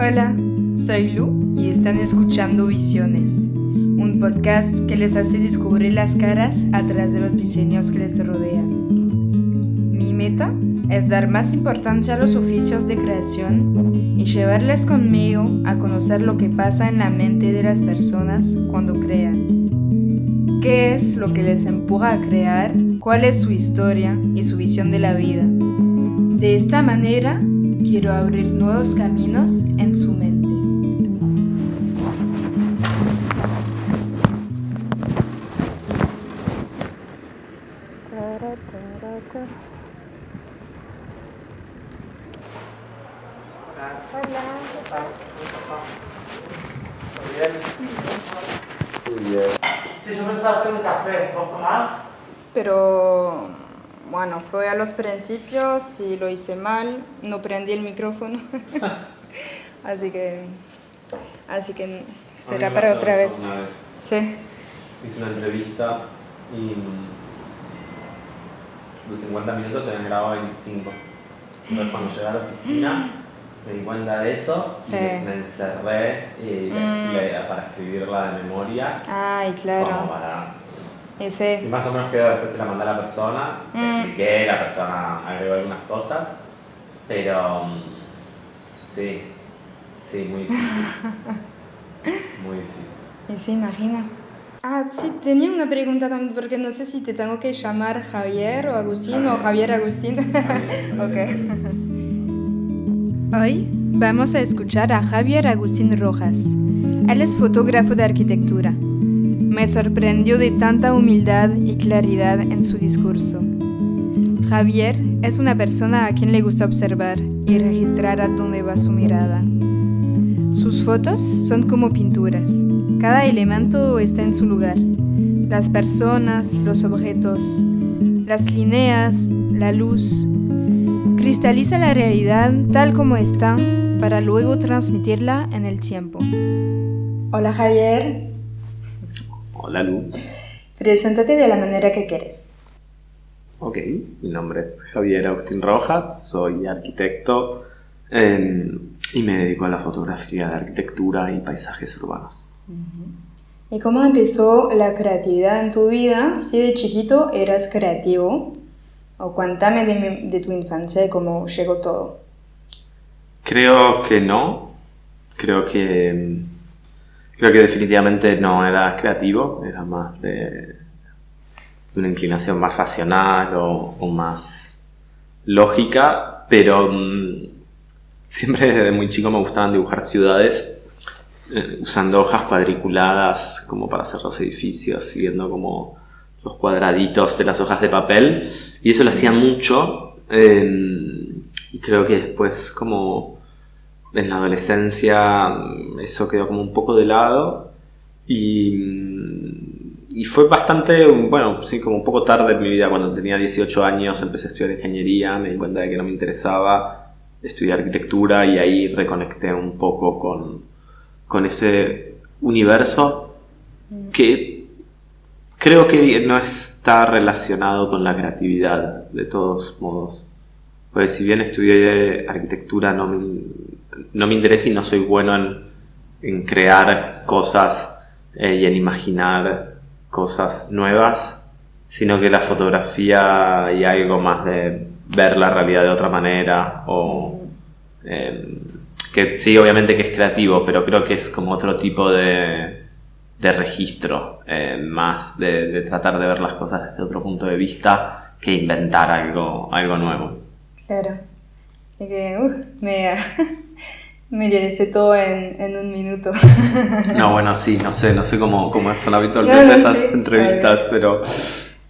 Hola, soy Lu y están escuchando Visiones, un podcast que les hace descubrir las caras atrás de los diseños que les rodean. Mi meta es dar más importancia a los oficios de creación y llevarles conmigo a conocer lo que pasa en la mente de las personas cuando crean. ¿Qué es lo que les empuja a crear? ¿Cuál es su historia y su visión de la vida? De esta manera, quiero abrir nuevos caminos en su mente. Muy bien. Sí, yo pensaba hacer un café. ¿Vos tomás? Pero, bueno, fue a los principios y lo hice mal, no prendí el micrófono. así que será para otra vez. Una vez Sí. hice una entrevista y de 50 minutos se habían grabado 25. Entonces cuando llegué a la oficina me di cuenta de eso y me encerré para escribirla de memoria. Ay, claro. Como para... Ese. Y más o menos quedó, después se la mandé a la persona, le expliqué, la persona agregó algunas cosas, pero sí, muy difícil. Muy difícil. Y se imagina. Ah, sí, tenía una pregunta también, porque no sé si te tengo que llamar Javier o Agustín o Javier Agustín. Ok. Hoy vamos a escuchar a Javier Agustín Rojas. Él es fotógrafo de arquitectura. Me sorprendió de tanta humildad y claridad en su discurso. Javier es una persona a quien le gusta observar y registrar a dónde va su mirada. Sus fotos son como pinturas. Cada elemento está en su lugar. Las personas, los objetos, las líneas, la luz. Cristaliza la realidad tal como está para luego transmitirla en el tiempo. Hola Javier. Hola Lu. Preséntate de la manera que quieres. Ok, mi nombre es Javier Agustín Rojas, soy arquitecto y me dedico a la fotografía de arquitectura y paisajes urbanos. ¿Y cómo empezó la creatividad en tu vida? Si de chiquito eras creativo, o cuéntame de tu infancia y cómo llegó todo. Creo que no, creo que definitivamente no era creativo, era más de una inclinación más racional o más lógica, pero siempre desde muy chico me gustaban dibujar ciudades usando hojas cuadriculadas como para hacer los edificios, siguiendo como los cuadraditos de las hojas de papel, y eso lo hacía mucho, y creo que después como en la adolescencia eso quedó como un poco de lado y fue bastante, bueno, sí, como un poco tarde en mi vida. Cuando tenía 18 años empecé a estudiar ingeniería, me di cuenta de que no me interesaba estudiar arquitectura y ahí reconecté un poco con ese universo que creo que no está relacionado con la creatividad de todos modos. Pues si bien estudié arquitectura no me interesa y no soy bueno en crear cosas y en imaginar cosas nuevas, sino que la fotografía y algo más de ver la realidad de otra manera o que sí, obviamente que es creativo, pero creo que es como otro tipo de registro, más de tratar de ver las cosas desde otro punto de vista que inventar algo nuevo. Claro. Y que me dijiste todo en un minuto. No, bueno, sí, no sé cómo son habitualmente estas entrevistas, pero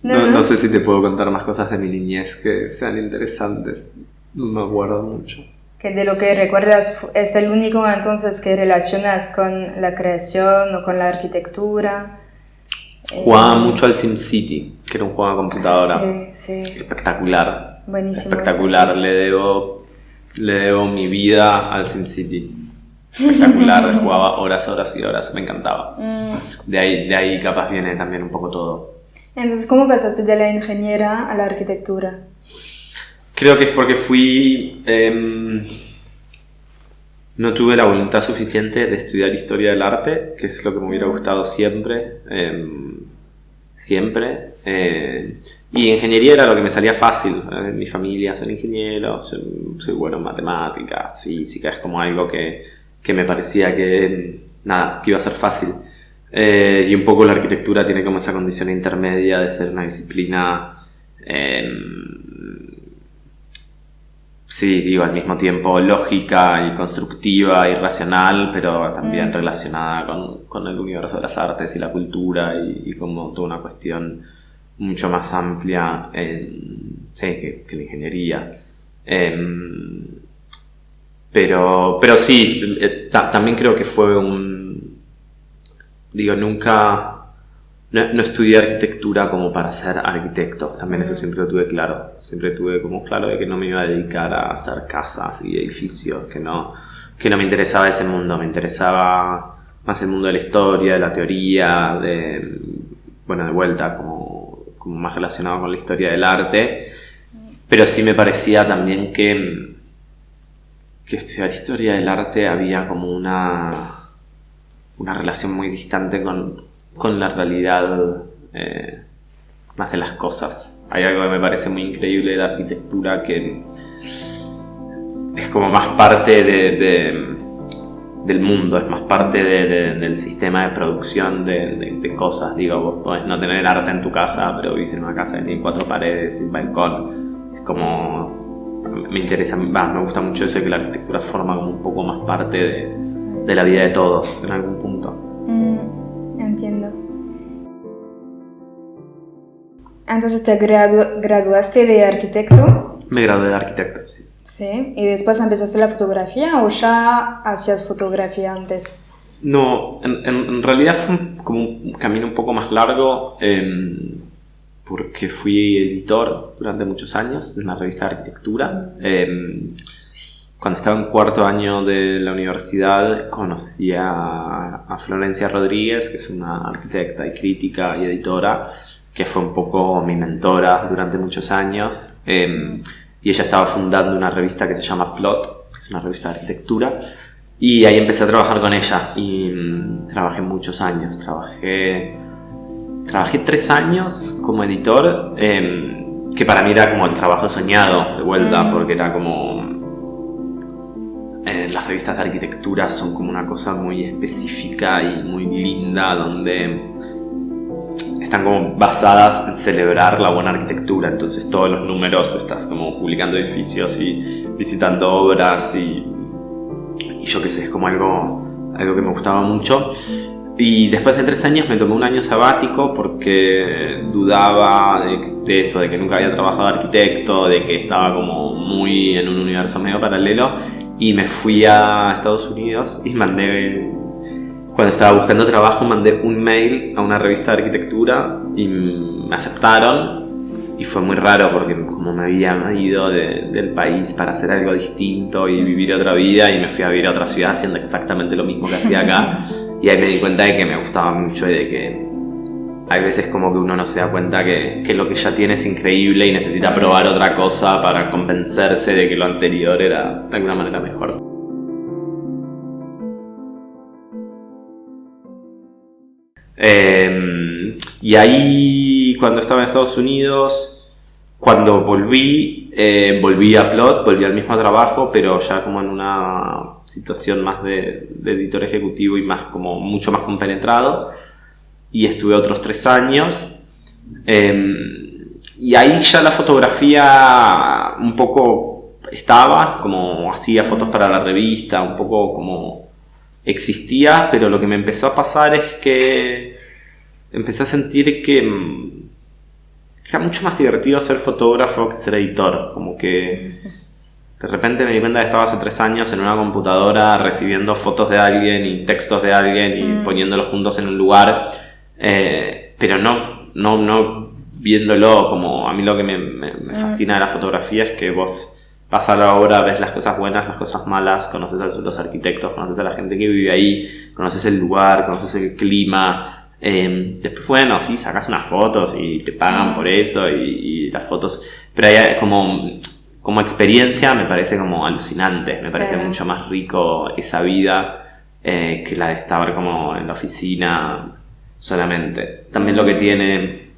no sé si te puedo contar más cosas de mi niñez que sean interesantes. No me acuerdo mucho. Que de lo que recuerdas es el único entonces que relacionas con la creación o con la arquitectura. Jugaba mucho al SimCity, que era un juego de computadora. Sí. Espectacular. Buenísimo. Espectacular. Le debo mi vida al SimCity. Espectacular. Jugaba horas y horas. Me encantaba. De ahí capaz viene también un poco todo. Entonces, ¿cómo pasaste de la ingeniera a la arquitectura? Creo que es porque fui no tuve la voluntad suficiente de estudiar historia del arte, que es lo que me hubiera gustado siempre. Y ingeniería era lo que me salía fácil. Mi familia son ingenieros, soy bueno en matemáticas, física, es como algo que me parecía que iba a ser fácil. Y un poco la arquitectura tiene como esa condición intermedia de ser una disciplina, al mismo tiempo lógica y constructiva y racional, pero también relacionada con el universo de las artes y la cultura y como toda una cuestión mucho más amplia que la ingeniería. Pero sí, también creo que fue nunca... No estudié arquitectura como para ser arquitecto, también eso siempre lo tuve claro. Siempre tuve como claro de que no me iba a dedicar a hacer casas y edificios, que no me interesaba ese mundo, me interesaba más el mundo de la historia, de la teoría, de vuelta, como más relacionado con la historia del arte. Pero sí me parecía también que estudiar historia del arte había como una relación muy distante con la realidad más de las cosas. Hay algo que me parece muy increíble de la arquitectura, que es como más parte del mundo, es más parte del sistema de producción de cosas. Vos podés no tener arte en tu casa, pero vivís en una casa que tiene 4 paredes y un balcón. Es como... me gusta mucho eso de que la arquitectura forma como un poco más parte de la vida de todos en algún punto. Entiendo. Entonces, ¿te graduaste de arquitecto? Me gradué de arquitecto, sí. Sí, ¿y después empezaste la fotografía o ya hacías fotografía antes? No, en realidad fue como un camino un poco más largo, porque fui editor durante muchos años de una revista de arquitectura. Cuando estaba en 4º año de la universidad conocí a Florencia Rodríguez, que es una arquitecta y crítica y editora, que fue un poco mi mentora durante muchos años. Y ella estaba fundando una revista que se llama Plot, que es una revista de arquitectura, y ahí empecé a trabajar con ella y trabajé muchos años. Trabajé 3 años como editor, que para mí era como el trabajo soñado de vuelta, porque era como... las revistas de arquitectura son como una cosa muy específica y muy linda, donde están como basadas en celebrar la buena arquitectura. Entonces todos los números estás como publicando edificios y visitando obras y yo qué sé, es como algo que me gustaba mucho. Y después de 3 años me tomé un año sabático porque dudaba de eso, de que nunca había trabajado de arquitecto, de que estaba como muy en un universo medio paralelo, y me fui a Estados Unidos y cuando estaba buscando trabajo, mandé un mail a una revista de arquitectura y me aceptaron. Y fue muy raro porque como me había ido del país para hacer algo distinto y vivir otra vida, y me fui a vivir a otra ciudad haciendo exactamente lo mismo que hacía acá. Y ahí me di cuenta de que me gustaba mucho y de que hay veces como que uno no se da cuenta que lo que ya tiene es increíble y necesita probar otra cosa para convencerse de que lo anterior era de alguna manera mejor. Y ahí, cuando estaba en Estados Unidos, cuando volví a Plot, volví al mismo trabajo, pero ya como en una situación más de editor ejecutivo y más como mucho más compenetrado, y estuve otros 3 años, y ahí ya la fotografía un poco estaba, como hacía fotos para la revista, un poco como existía, pero lo que me empezó a pasar es que empecé a sentir que era mucho más divertido ser fotógrafo que ser editor. Como que de repente me di cuenta que estaba hace 3 años en una computadora recibiendo fotos de alguien y textos de alguien y poniéndolos juntos en un lugar, pero no viéndolo. Como a mí lo que me fascina de la fotografía es que vos vas a la obra, ves las cosas buenas, las cosas malas, conoces a los arquitectos, conoces a la gente que vive ahí, conoces el lugar, conoces el clima. Después, bueno, sí, sacas unas fotos y te pagan por eso y las fotos, pero hay como como experiencia me parece como alucinante, me parece Claro. mucho más rico esa vida que la de estar como en la oficina solamente. También lo que tiene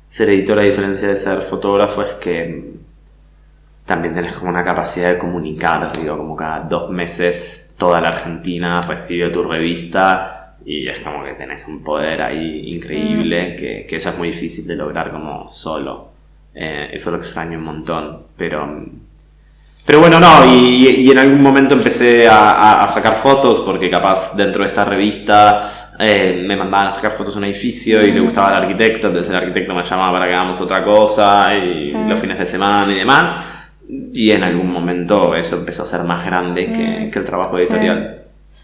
ser editor a diferencia de ser fotógrafo es que también tenés como una capacidad de comunicar, digo, como cada 2 meses toda la Argentina recibe tu revista y es como que tenés un poder ahí increíble que eso es muy difícil de lograr como solo. Eso lo extraño un montón, pero bueno, no, y en algún momento empecé a sacar fotos porque capaz dentro de esta revista me mandaban a sacar fotos a un edificio y le gustaba al arquitecto, entonces el arquitecto me llamaba para que hagamos otra cosa y los fines de semana y demás. Y en algún momento eso empezó a ser más grande que el trabajo editorial.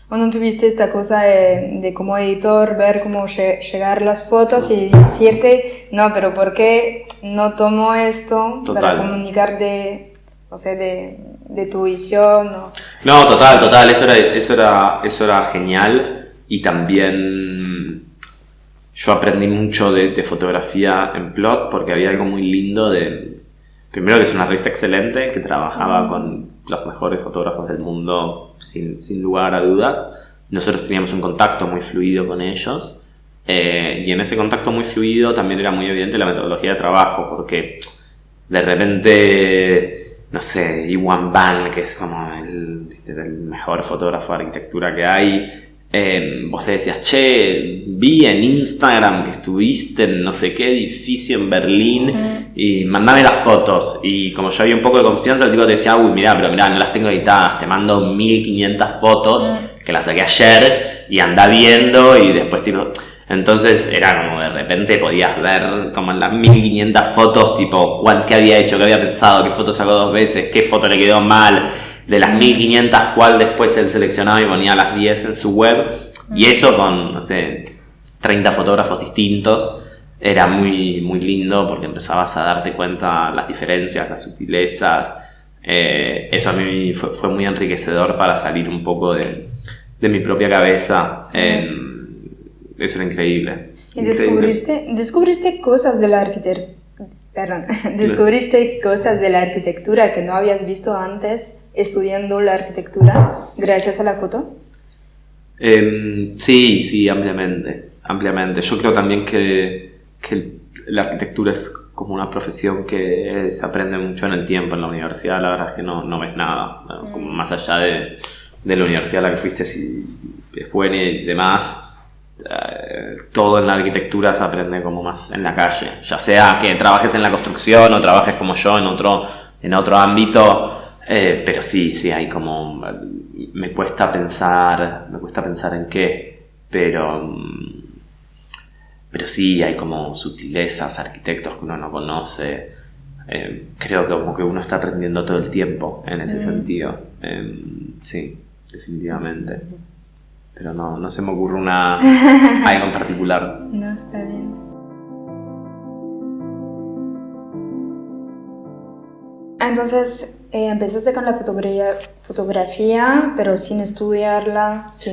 ¿O no tuviste esta cosa de como editor ver cómo llegar las fotos y decirte, no, pero ¿por qué no tomo esto para comunicar de tu visión? No, total, eso era genial. Y también yo aprendí mucho de fotografía en Plot porque había algo muy lindo primero que es una revista excelente que trabajaba con los mejores fotógrafos del mundo sin lugar a dudas. Nosotros teníamos un contacto muy fluido con ellos y en ese contacto muy fluido también era muy evidente la metodología de trabajo porque de repente, no sé, Iwan Ban, que es como el mejor fotógrafo de arquitectura que hay, vos le decías, che, vi en Instagram que estuviste en no sé qué edificio en Berlín y mandame las fotos. Y como yo había un poco de confianza, el tipo te decía, uy, mirá, no las tengo editadas, te mando 1500 fotos que las saqué ayer y anda viendo y después tipo... Entonces era como de repente podías ver como en las 1500 fotos tipo qué había hecho, qué había pensado, qué foto sacó 2 veces, qué foto le quedó mal. De las 1500, cuál después él seleccionaba y ponía las 10 en su web. Y eso con, no sé, 30 fotógrafos distintos. Era muy, muy lindo porque empezabas a darte cuenta las diferencias, las sutilezas. Eso a mí fue muy enriquecedor para salir un poco de mi propia cabeza. Sí. Eso era increíble. ¿Y descubriste cosas de la arquitectura? Perdón, ¿descubriste cosas de la arquitectura que no habías visto antes estudiando la arquitectura gracias a la foto? Sí, ampliamente. Yo creo también que la arquitectura es como una profesión que se aprende mucho en el tiempo. En la universidad la verdad es que no ves nada, ¿no? Como más allá de la universidad a la que fuiste, si es buena y demás. Todo en la arquitectura se aprende como más en la calle, ya sea que trabajes en la construcción o trabajes como yo en otro ámbito, pero sí hay como me cuesta pensar en qué, pero sí hay como sutilezas, arquitectos que uno no conoce. Creo que como que uno está aprendiendo todo el tiempo en ese sentido. Sí, definitivamente. Pero no se me ocurre algo en particular. No, está bien. Entonces, empezaste con la fotografía, pero sin estudiarla, Sí,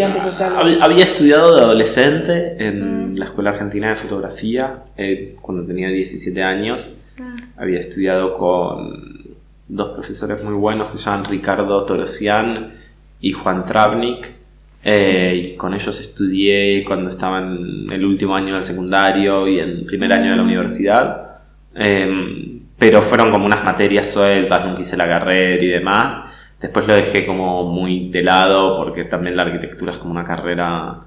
empezaste había estudiado de adolescente en la Escuela Argentina de Fotografía, cuando tenía 17 años. Había estudiado con 2 profesores muy buenos que se llaman Ricardo Torosian y Juan Travnik, y con ellos estudié cuando estaba en el último año del secundario y en primer año de la universidad, pero fueron como unas materias sueltas, nunca hice la carrera y demás. Después lo dejé como muy de lado porque también la arquitectura es como una carrera,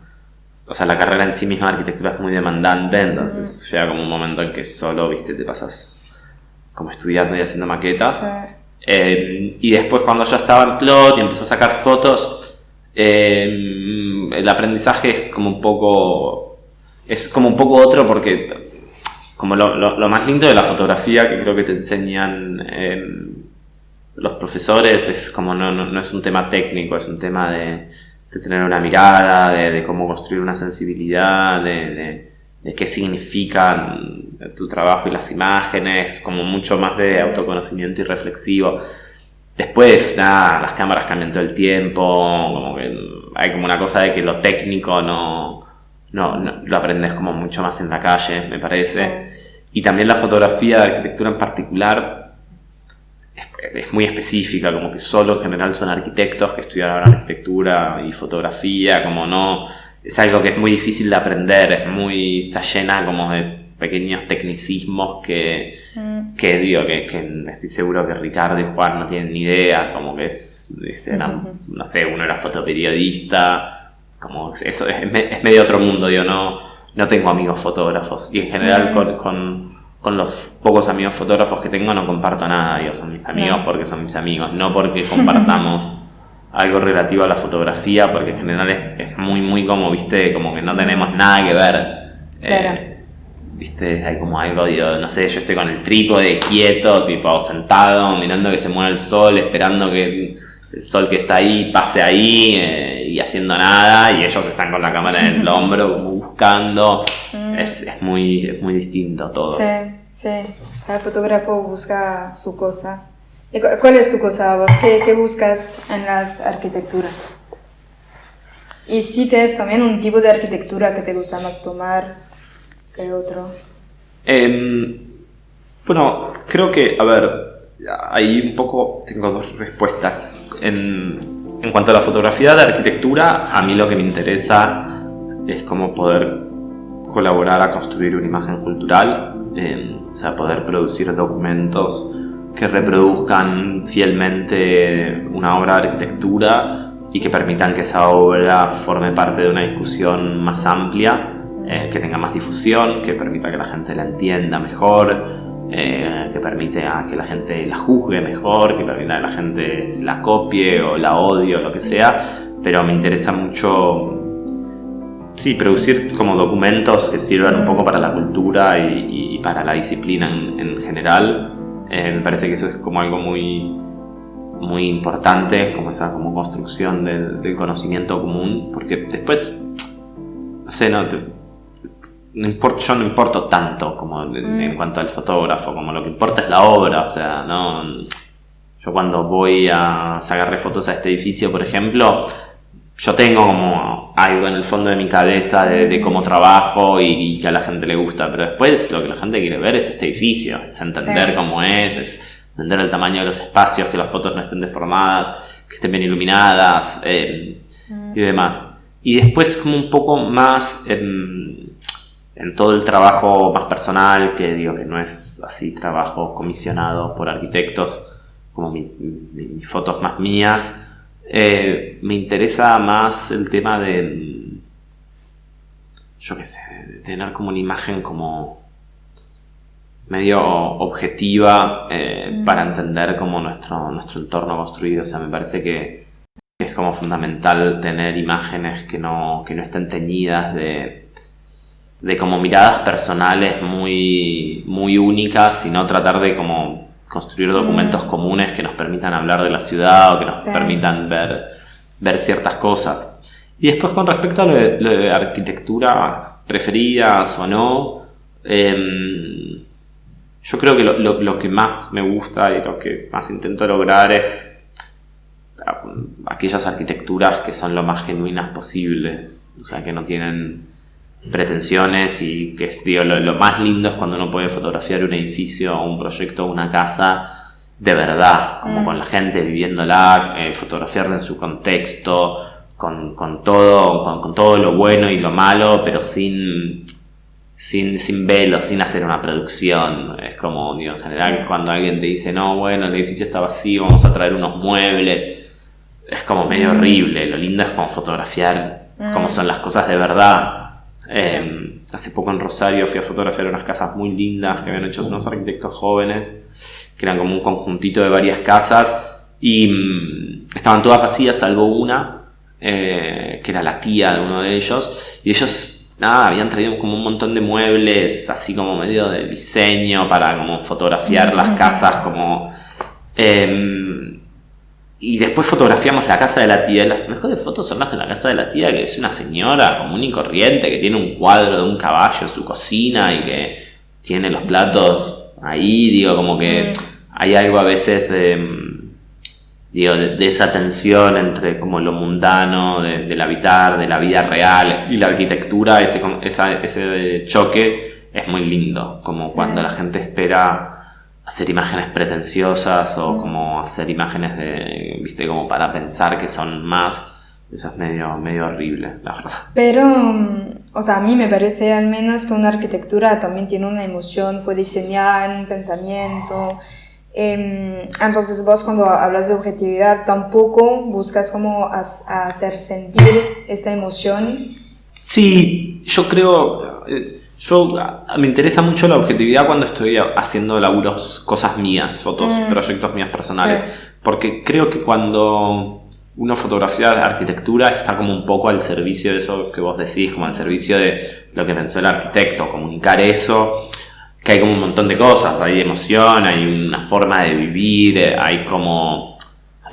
o sea, la carrera en sí misma de arquitectura es muy demandante, entonces llega como un momento en que solo, viste, te pasas como estudiando y haciendo maquetas. Sí. Y después cuando yo estaba en Plot y empecé a sacar fotos, el aprendizaje es como un poco otro porque como lo más lindo de la fotografía que creo que te enseñan los profesores es como no es un tema técnico, es un tema de tener una mirada, de cómo construir una sensibilidad, de qué significan tu trabajo y las imágenes, como mucho más de autoconocimiento y reflexivo. Después, las cámaras cambian todo el tiempo, como que hay como una cosa de que lo técnico no lo aprendes como mucho más en la calle, me parece. Y también la fotografía de arquitectura en particular es muy específica, como que solo en general son arquitectos que estudiaron arquitectura y fotografía, como no, es algo que es muy difícil de aprender, está llena como de pequeños tecnicismos que digo, que estoy seguro que Ricardo y Juan no tienen ni idea, como que no sé, uno era fotoperiodista, como eso es medio otro mundo, digo, no tengo amigos fotógrafos, y en general con los pocos amigos fotógrafos que tengo no comparto nada, digo, son mis amigos porque son mis amigos, no porque compartamos algo relativo a la fotografía, porque en general es muy, muy como, viste, como que no tenemos nada que ver. Claro. Viste, hay como algo, digo, no sé, yo estoy con el trípode quieto, tipo sentado, mirando que se mueva el sol, esperando que el sol que está ahí pase ahí y haciendo nada, y ellos están con la cámara en el hombro como buscando. Es muy distinto todo. Sí, cada fotógrafo busca su cosa. ¿Y cuál es tu cosa vos? ¿Qué buscas en las arquitecturas? Y si tienes también un tipo de arquitectura que te gusta más tomar que otro. Bueno, creo que, a ver, ahí un poco tengo dos respuestas. En cuanto a la fotografía de arquitectura, a mí lo que me interesa es cómo poder colaborar a construir una imagen cultural, o sea, poder producir documentos que reproduzcan fielmente una obra de arquitectura y que permitan que esa obra forme parte de una discusión más amplia, que tenga más difusión, que permita que la gente la entienda mejor, que permite a que la gente la juzgue mejor, que permita que la gente la copie o la odie o lo que sea, pero me interesa mucho producir como documentos que sirvan un poco para la cultura y para la disciplina en general. Me parece que eso es como algo muy, muy importante, como esa como construcción del conocimiento común, porque después, no sé, yo no importo tanto como en cuanto al fotógrafo, como lo que importa es la obra, o sea, yo cuando voy a sacarle fotos a este edificio, por ejemplo, yo tengo como algo en el fondo de mi cabeza de cómo trabajo y que a la gente le gusta, pero después lo que la gente quiere ver es este edificio, es entender cómo es entender el tamaño de los espacios, que las fotos no estén deformadas, que estén bien iluminadas y demás. Y después como un poco más en todo el trabajo más personal, que digo que no es así trabajo comisionado por arquitectos, como mis fotos más mías. Me interesa más el tema de, yo qué sé, de tener como una imagen como medio objetiva para entender como nuestro entorno construido. O sea, me parece que es como fundamental tener imágenes que no estén teñidas de como miradas personales muy, muy únicas, sino tratar de como construir documentos comunes que nos permitan hablar de la ciudad o que nos permitan ver ciertas cosas. Y después con respecto a lo de arquitecturas preferidas o no, yo creo que lo que más me gusta y lo que más intento lograr es aquellas arquitecturas que son lo más genuinas posibles, o sea, que no tienen pretensiones, y que lo más lindo es cuando uno puede fotografiar un edificio o un proyecto o una casa de verdad, como con la gente viviéndola, fotografiarla en su contexto, con todo lo bueno y lo malo, pero sin velo, sin hacer una producción. Es como, en general, cuando alguien te dice, no, bueno, el edificio está vacío, vamos a traer unos muebles, es como medio horrible. Lo lindo es como fotografiar cómo son las cosas de verdad. Hace poco en Rosario fui a fotografiar unas casas muy lindas que habían hecho unos arquitectos jóvenes, que eran como un conjuntito de varias casas, y estaban todas vacías salvo una, que era la tía de uno de ellos, y ellos habían traído como un montón de muebles así como medio de diseño para como fotografiar las casas como y después fotografiamos la casa de la tía. Las mejores fotos son las de la casa de la tía, que es una señora común y corriente, que tiene un cuadro de un caballo en su cocina y que tiene los platos ahí. Como que hay algo a veces de esa tensión entre como lo mundano, del habitar, de la vida real y la arquitectura. Ese choque es muy lindo, como cuando la gente espera hacer imágenes pretenciosas o como hacer imágenes de, viste, como para pensar que son más. Eso es medio horrible, la verdad. Pero, o sea, a mí me parece al menos que una arquitectura también tiene una emoción, fue diseñada en un pensamiento. Entonces vos cuando hablas de objetividad tampoco buscas como hacer sentir esta emoción. Sí, yo creo, me interesa mucho la objetividad cuando estoy haciendo laburos, cosas mías, fotos, proyectos míos personales, sí. Porque creo que cuando uno fotografía la arquitectura está como un poco al servicio de eso que vos decís, como al servicio de lo que pensó el arquitecto, comunicar eso, que hay como un montón de cosas, hay emoción, hay una forma de vivir, hay como...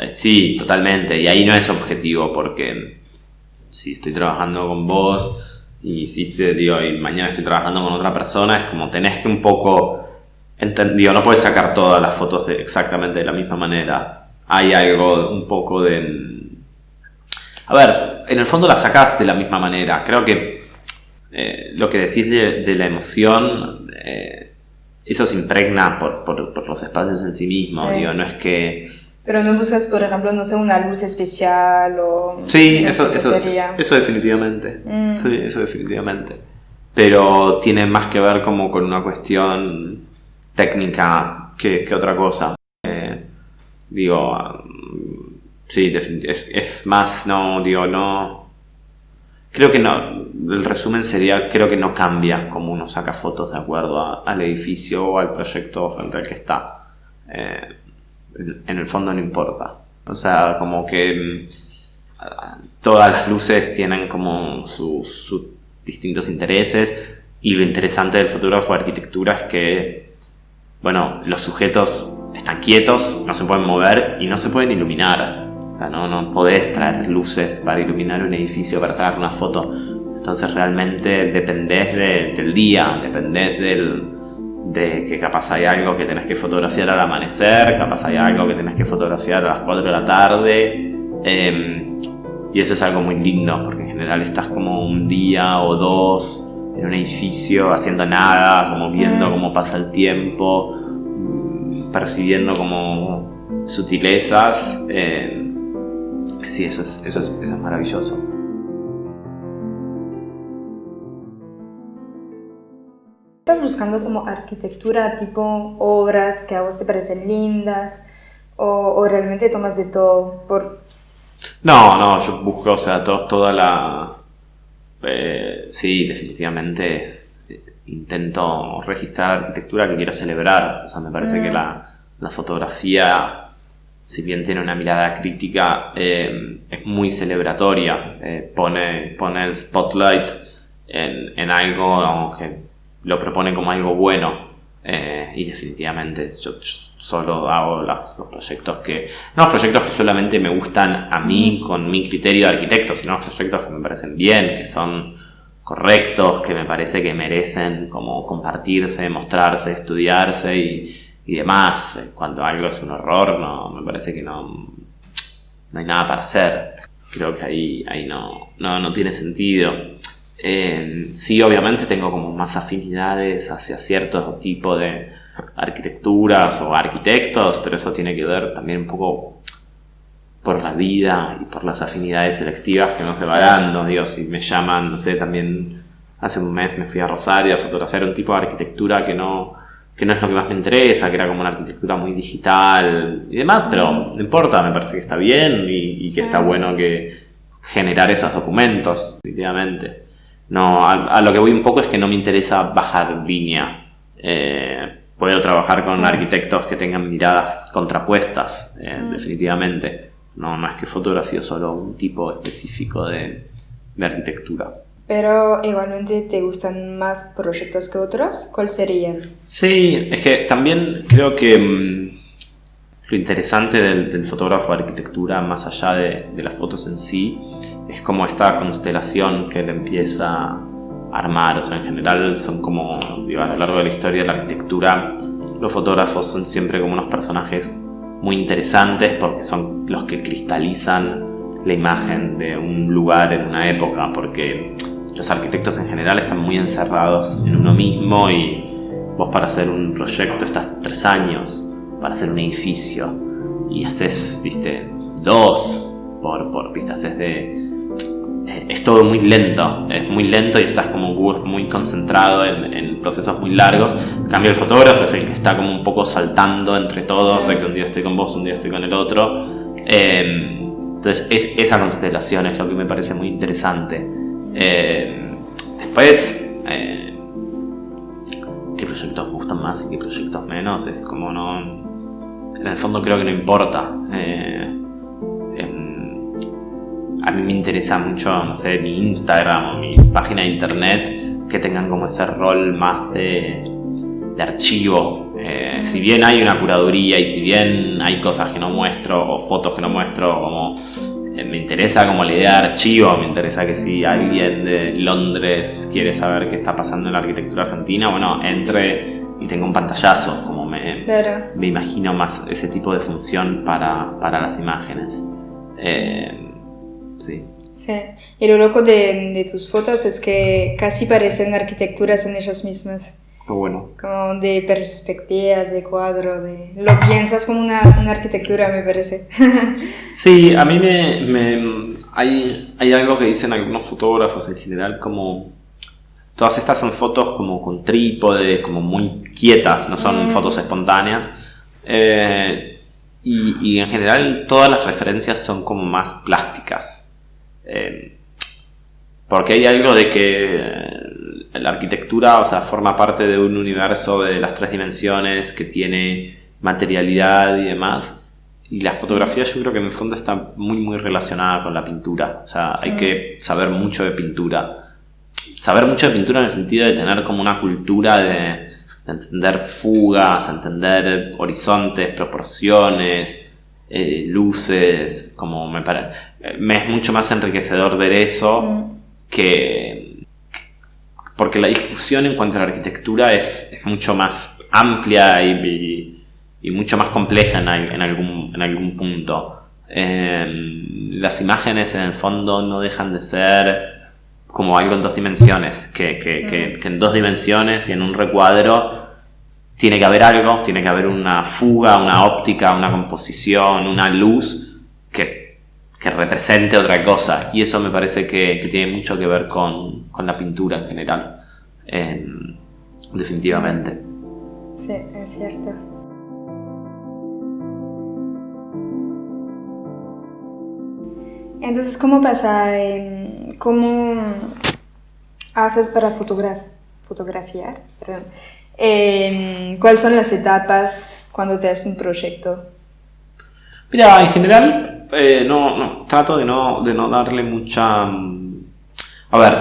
Sí, totalmente, y ahí no es objetivo, porque si estoy trabajando con vos y y mañana estoy trabajando con otra persona, es como tenés que un poco... no puedes sacar todas las fotos exactamente de la misma manera. Hay algo un poco de... A ver, en el fondo la sacás de la misma manera. Creo que lo que decís de la emoción, eso se impregna por los espacios en sí mismos. Sí. No es que... Pero no buscas, por ejemplo, no sé, una luz especial o... Sí, eso definitivamente. Sí, eso definitivamente. Pero tiene más que ver como con una cuestión técnica que otra cosa. Sí, es más, no. Creo que no. El resumen sería, creo que no cambia como uno saca fotos de acuerdo al edificio o al proyecto frente al que está. En el fondo no importa. O sea, como que todas las luces tienen como sus distintos intereses, y lo interesante del fotógrafo de arquitectura es que, bueno, los sujetos están quietos, no se pueden mover y no se pueden iluminar. O sea, no podés traer luces para iluminar un edificio, para sacar una foto. Entonces realmente dependés del día, dependés de que capaz hay algo que tenés que fotografiar al amanecer, capaz hay algo que tenés que fotografiar a las 4 de la tarde. Y eso es algo muy lindo, porque en general estás como un día o dos en un edificio haciendo nada, como viendo cómo pasa el tiempo, percibiendo como sutilezas. Sí, eso es maravilloso. ¿Estás buscando como arquitectura, tipo obras que a vos te parecen lindas, o realmente tomas de todo No, yo busco, o sea, toda la... sí, definitivamente intento registrar arquitectura que quiero celebrar. O sea, me parece que la fotografía, si bien tiene una mirada crítica, es muy celebratoria. Pone el spotlight en algo que lo propone como algo bueno. Y definitivamente yo solo hago los proyectos no los proyectos que solamente me gustan a mí con mi criterio de arquitecto, sino los proyectos que me parecen bien, que son correctos, que me parece que merecen como compartirse, mostrarse, estudiarse y demás. Cuando algo es un horror, me parece que no hay nada para hacer. Creo que ahí no tiene sentido. Sí, obviamente tengo como más afinidades hacia cierto tipo de arquitecturas o arquitectos, pero eso tiene que ver también un poco por la vida y por las afinidades selectivas que uno se va dando. Si me llaman, no sé, también hace un mes me fui a Rosario a fotografiar un tipo de arquitectura que no es lo que más me interesa, que era como una arquitectura muy digital y demás, pero no importa, me parece que está bien y que está bueno que generar esos documentos, definitivamente. No, a lo que voy un poco es que no me interesa bajar línea. Puedo trabajar con arquitectos que tengan miradas contrapuestas, definitivamente. No es que fotografío solo un tipo específico de arquitectura. Pero igualmente te gustan más proyectos que otros, ¿cuáles serían? Sí, es que también creo que lo interesante del fotógrafo de arquitectura, más allá de las fotos en sí, es como esta constelación que él empieza a armar. O sea, en general son como, a lo largo de la historia de la arquitectura, los fotógrafos son siempre como unos personajes muy interesantes porque son los que cristalizan la imagen de un lugar en una época, porque los arquitectos en general están muy encerrados en uno mismo y vos para hacer un proyecto estás 3 años para hacer un edificio y haces, viste, 2 por viste, haces es todo muy lento, es muy lento y estás como muy concentrado en procesos muy largos. En cambio el fotógrafo es el que está como un poco saltando entre todos, de que un día estoy con vos, un día estoy con el otro. Entonces esa constelación es lo que me parece muy interesante. Después, qué proyectos me gustan más y qué proyectos menos, es como no... En el fondo creo que no importa. A mí me interesa mucho, no sé, mi Instagram o mi página de internet que tengan como ese rol más de archivo. Si bien hay una curaduría y si bien hay cosas que no muestro o fotos que no muestro, como me interesa como la idea de archivo, me interesa que si alguien de Londres quiere saber qué está pasando en la arquitectura argentina, bueno, entre y tenga un pantallazo, como me imagino más ese tipo de función para las imágenes. Sí. Sí, y lo loco de tus fotos es que casi parecen arquitecturas en ellas mismas. Bueno. Como de perspectivas, de cuadro, lo piensas como una arquitectura, me parece. Sí, a mí hay algo que dicen algunos fotógrafos en general, como todas estas son fotos como con trípode, como muy quietas, no son fotos espontáneas. Y en general todas las referencias son como más plásticas. Porque hay algo de que la arquitectura, o sea, forma parte de un universo de las 3 dimensiones que tiene materialidad y demás, y la fotografía yo creo que en el fondo está muy relacionada con la pintura. O sea, hay que saber mucho de pintura en el sentido de tener como una cultura de entender fugas, entender horizontes, proporciones, luces, como me es mucho más enriquecedor ver eso porque la discusión en cuanto a la arquitectura es mucho más amplia y mucho más compleja en algún punto. Las imágenes en el fondo no dejan de ser como algo en 2 dimensiones, que en 2 dimensiones y en un recuadro tiene que haber algo, tiene que haber una fuga, una óptica, una composición, una luz que represente otra cosa, y eso me parece que tiene mucho que ver con la pintura en general, definitivamente. Sí, es cierto. Entonces, ¿cómo pasa? ¿Cómo haces para fotografiar? Perdón. ¿Cuáles son las etapas cuando te haces un proyecto? Mira, en general trato de no darle mucha... A ver,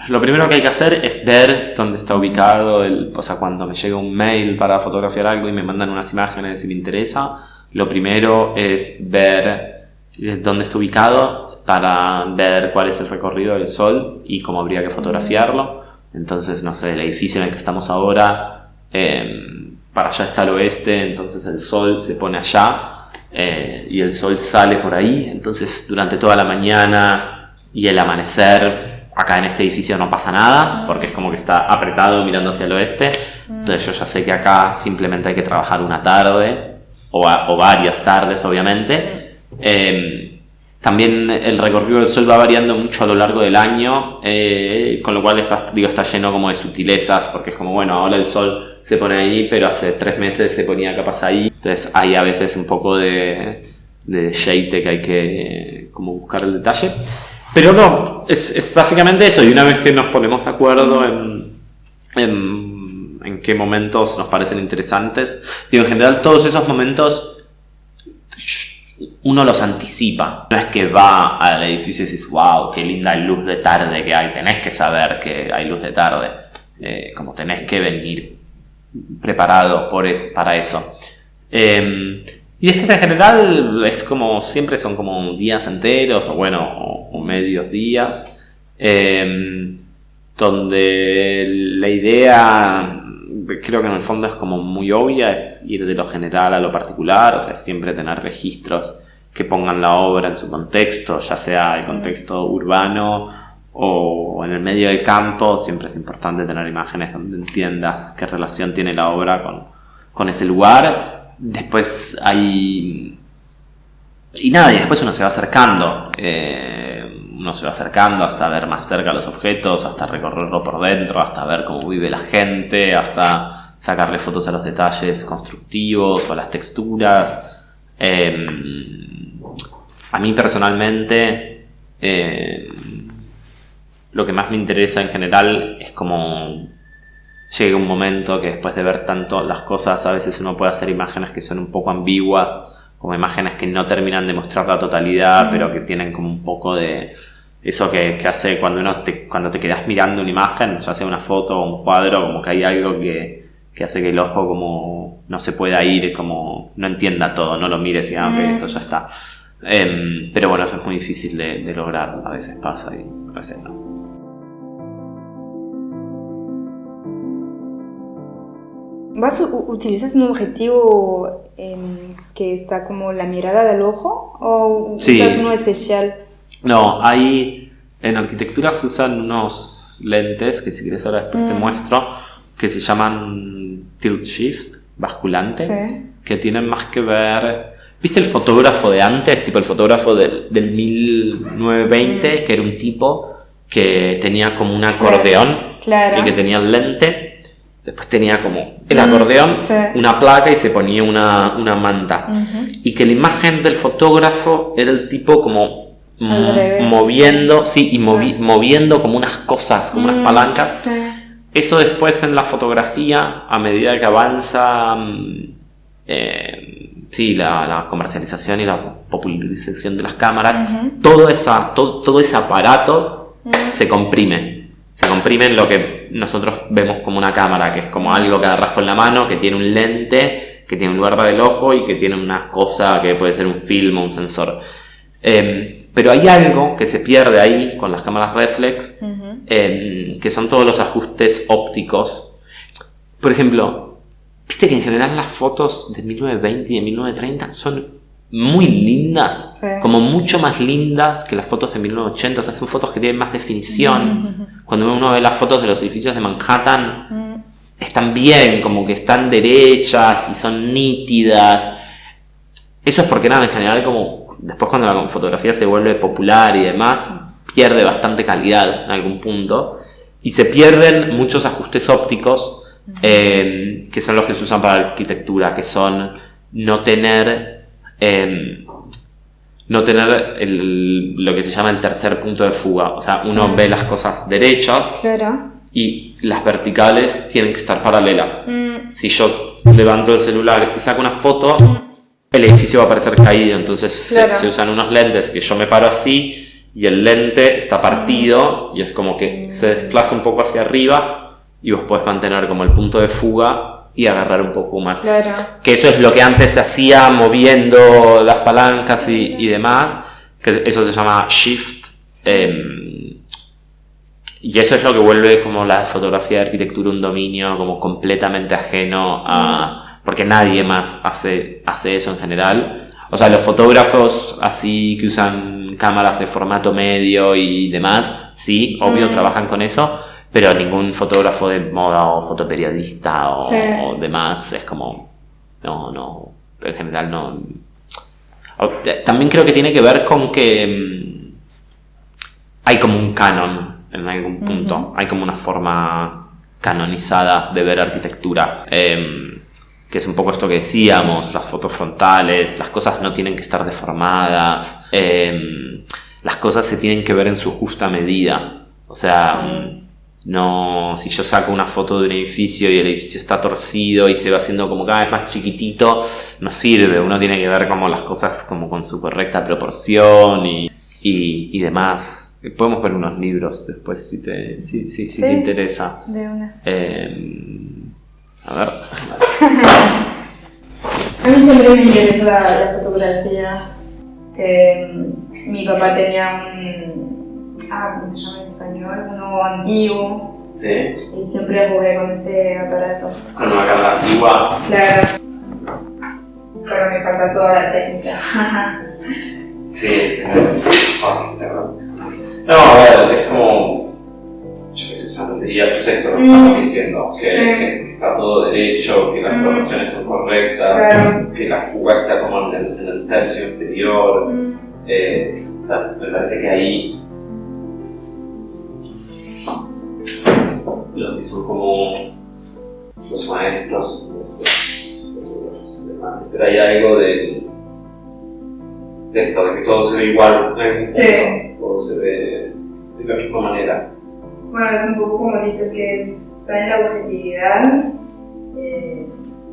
lo primero que hay que hacer es ver dónde está ubicado o sea, cuando me llega un mail para fotografiar algo y me mandan unas imágenes y me interesa, lo primero es ver dónde está ubicado para ver cuál es el recorrido del sol y cómo habría que fotografiarlo. Entonces, no sé, el edificio en el que estamos ahora, para allá está al oeste, entonces el sol se pone allá. Y el sol sale por ahí, entonces durante toda la mañana y el amanecer acá en este edificio no pasa nada porque es como que está apretado mirando hacia el oeste. Entonces yo ya sé que acá simplemente hay que trabajar una tarde o varias tardes, obviamente. También el recorrido del sol va variando mucho a lo largo del año, con lo cual está lleno como de sutilezas, porque es como, bueno, ahora el sol se pone ahí, pero hace 3 meses se ponía capaz ahí. Entonces hay a veces un poco de shade que hay que como buscar el detalle. Pero no, es básicamente eso. Y una vez que nos ponemos de acuerdo en qué momentos nos parecen interesantes, digo, en general todos esos momentos uno los anticipa. No es que va al edificio y dices, wow, qué linda luz de tarde que hay. Tenés que saber que hay luz de tarde. Como tenés que venir preparado para eso. Y después en general es como siempre son como días enteros o medios días, donde la idea, creo que en el fondo es como muy obvia, es ir de lo general a lo particular, o sea, siempre tener registros que pongan la obra en su contexto, ya sea el contexto urbano o en el medio del campo, siempre es importante tener imágenes donde entiendas qué relación tiene la obra con ese lugar. Después hay... Y nada, y después uno se va acercando. Uno se va acercando hasta ver más cerca los objetos, hasta recorrerlo por dentro, hasta ver cómo vive la gente, hasta sacarle fotos a los detalles constructivos o a las texturas. A mí personalmente, lo que más me interesa en general es como llega un momento que después de ver tanto las cosas, a veces uno puede hacer imágenes que son un poco ambiguas, como imágenes que no terminan de mostrar la totalidad, pero que tienen como un poco de eso que hace cuando te quedas mirando una imagen, ya sea una foto o un cuadro, como que hay algo que hace que el ojo como no se pueda ir, como no entienda todo, no lo mires y digas, ok, esto ya está. Pero bueno, eso es muy difícil de lograr, a veces pasa y a veces no. ¿Vos utilizas un objetivo que está como la mirada del ojo o usas uno especial? No, en arquitectura se usan unos lentes que si quieres ahora después te muestro, que se llaman tilt shift, basculante, que tienen más que ver... ¿Viste el fotógrafo de antes? Tipo el fotógrafo del 1920, que era un tipo que tenía como un acordeón y que tenía el lente. Después tenía como el acordeón, una placa y se ponía una manta. Y que la imagen del fotógrafo era el tipo como moviendo, moviendo como unas cosas, como unas palancas. Eso después en la fotografía, a medida que avanza la comercialización y la popularización de las cámaras, todo ese aparato se comprime. Se comprime en lo que nosotros vemos como una cámara, que es como algo que agarras con la mano, que tiene un lente, que tiene un lugar para el ojo y que tiene una cosa que puede ser un film o un sensor. Pero hay algo que se pierde ahí con las cámaras reflex, que son todos los ajustes ópticos. Por ejemplo, viste que en general las fotos de 1920 y de 1930 son muy lindas, como mucho más lindas que las fotos de 1980, o sea, son fotos que tienen más definición. Cuando uno ve las fotos de los edificios de Manhattan, están bien, como que están derechas y son nítidas. Eso es porque nada, en general, como después cuando la fotografía se vuelve popular y demás, pierde bastante calidad en algún punto, y se pierden muchos ajustes ópticos, que son los que se usan para la arquitectura, que son no tener lo que se llama el tercer punto de fuga. O sea, uno ve las cosas derechas y las verticales tienen que estar paralelas. Si yo levanto el celular y saco una foto, el edificio va a parecer caído. Entonces se usan unos lentes que yo me paro así y el lente está partido y es como que se desplaza un poco hacia arriba y vos podés mantener como el punto de fuga y agarrar un poco más. Que eso es lo que antes se hacía moviendo las palancas y demás, que eso se llama shift. Y eso es lo que vuelve como la fotografía de arquitectura un dominio como completamente ajeno a... Porque nadie más hace eso en general. O sea, los fotógrafos así que usan cámaras de formato medio y demás, sí, obvio, trabajan con eso. Pero ningún fotógrafo de moda o fotoperiodista o demás es como... No, en general no... También creo que tiene que ver con que hay como un canon en algún punto. Hay como una forma canonizada de ver arquitectura. Que es un poco esto que decíamos, las fotos frontales, las cosas no tienen que estar deformadas. Las cosas se tienen que ver en su justa medida. O sea... No, si yo saco una foto de un edificio y el edificio está torcido y se va haciendo como cada vez más chiquitito, no sirve. Uno tiene que ver como las cosas como con su correcta proporción y demás. Podemos ver unos libros después si te interesa. De una. A ver. A mí siempre me interesó la fotografía. Mi papá tenía ¿cómo se llama en español? Uno antiguo. Sí. Y siempre jugué con ese aparato. Con una cámara antigua. Claro. Pero me falta toda la técnica. Sí, es fácil, ¿verdad? No, a ver, es como... Yo qué sé, es una tontería, pero es esto lo que estamos diciendo. Que está todo derecho, que las proporciones son correctas, que la fuga está como en el tercio inferior. O sea, me parece que ahí... Los que son como los maestros, los demás, pero hay algo de esto, de que todo se ve igual, todo se ve de la misma manera. Bueno, es un poco como dices que está en la objetividad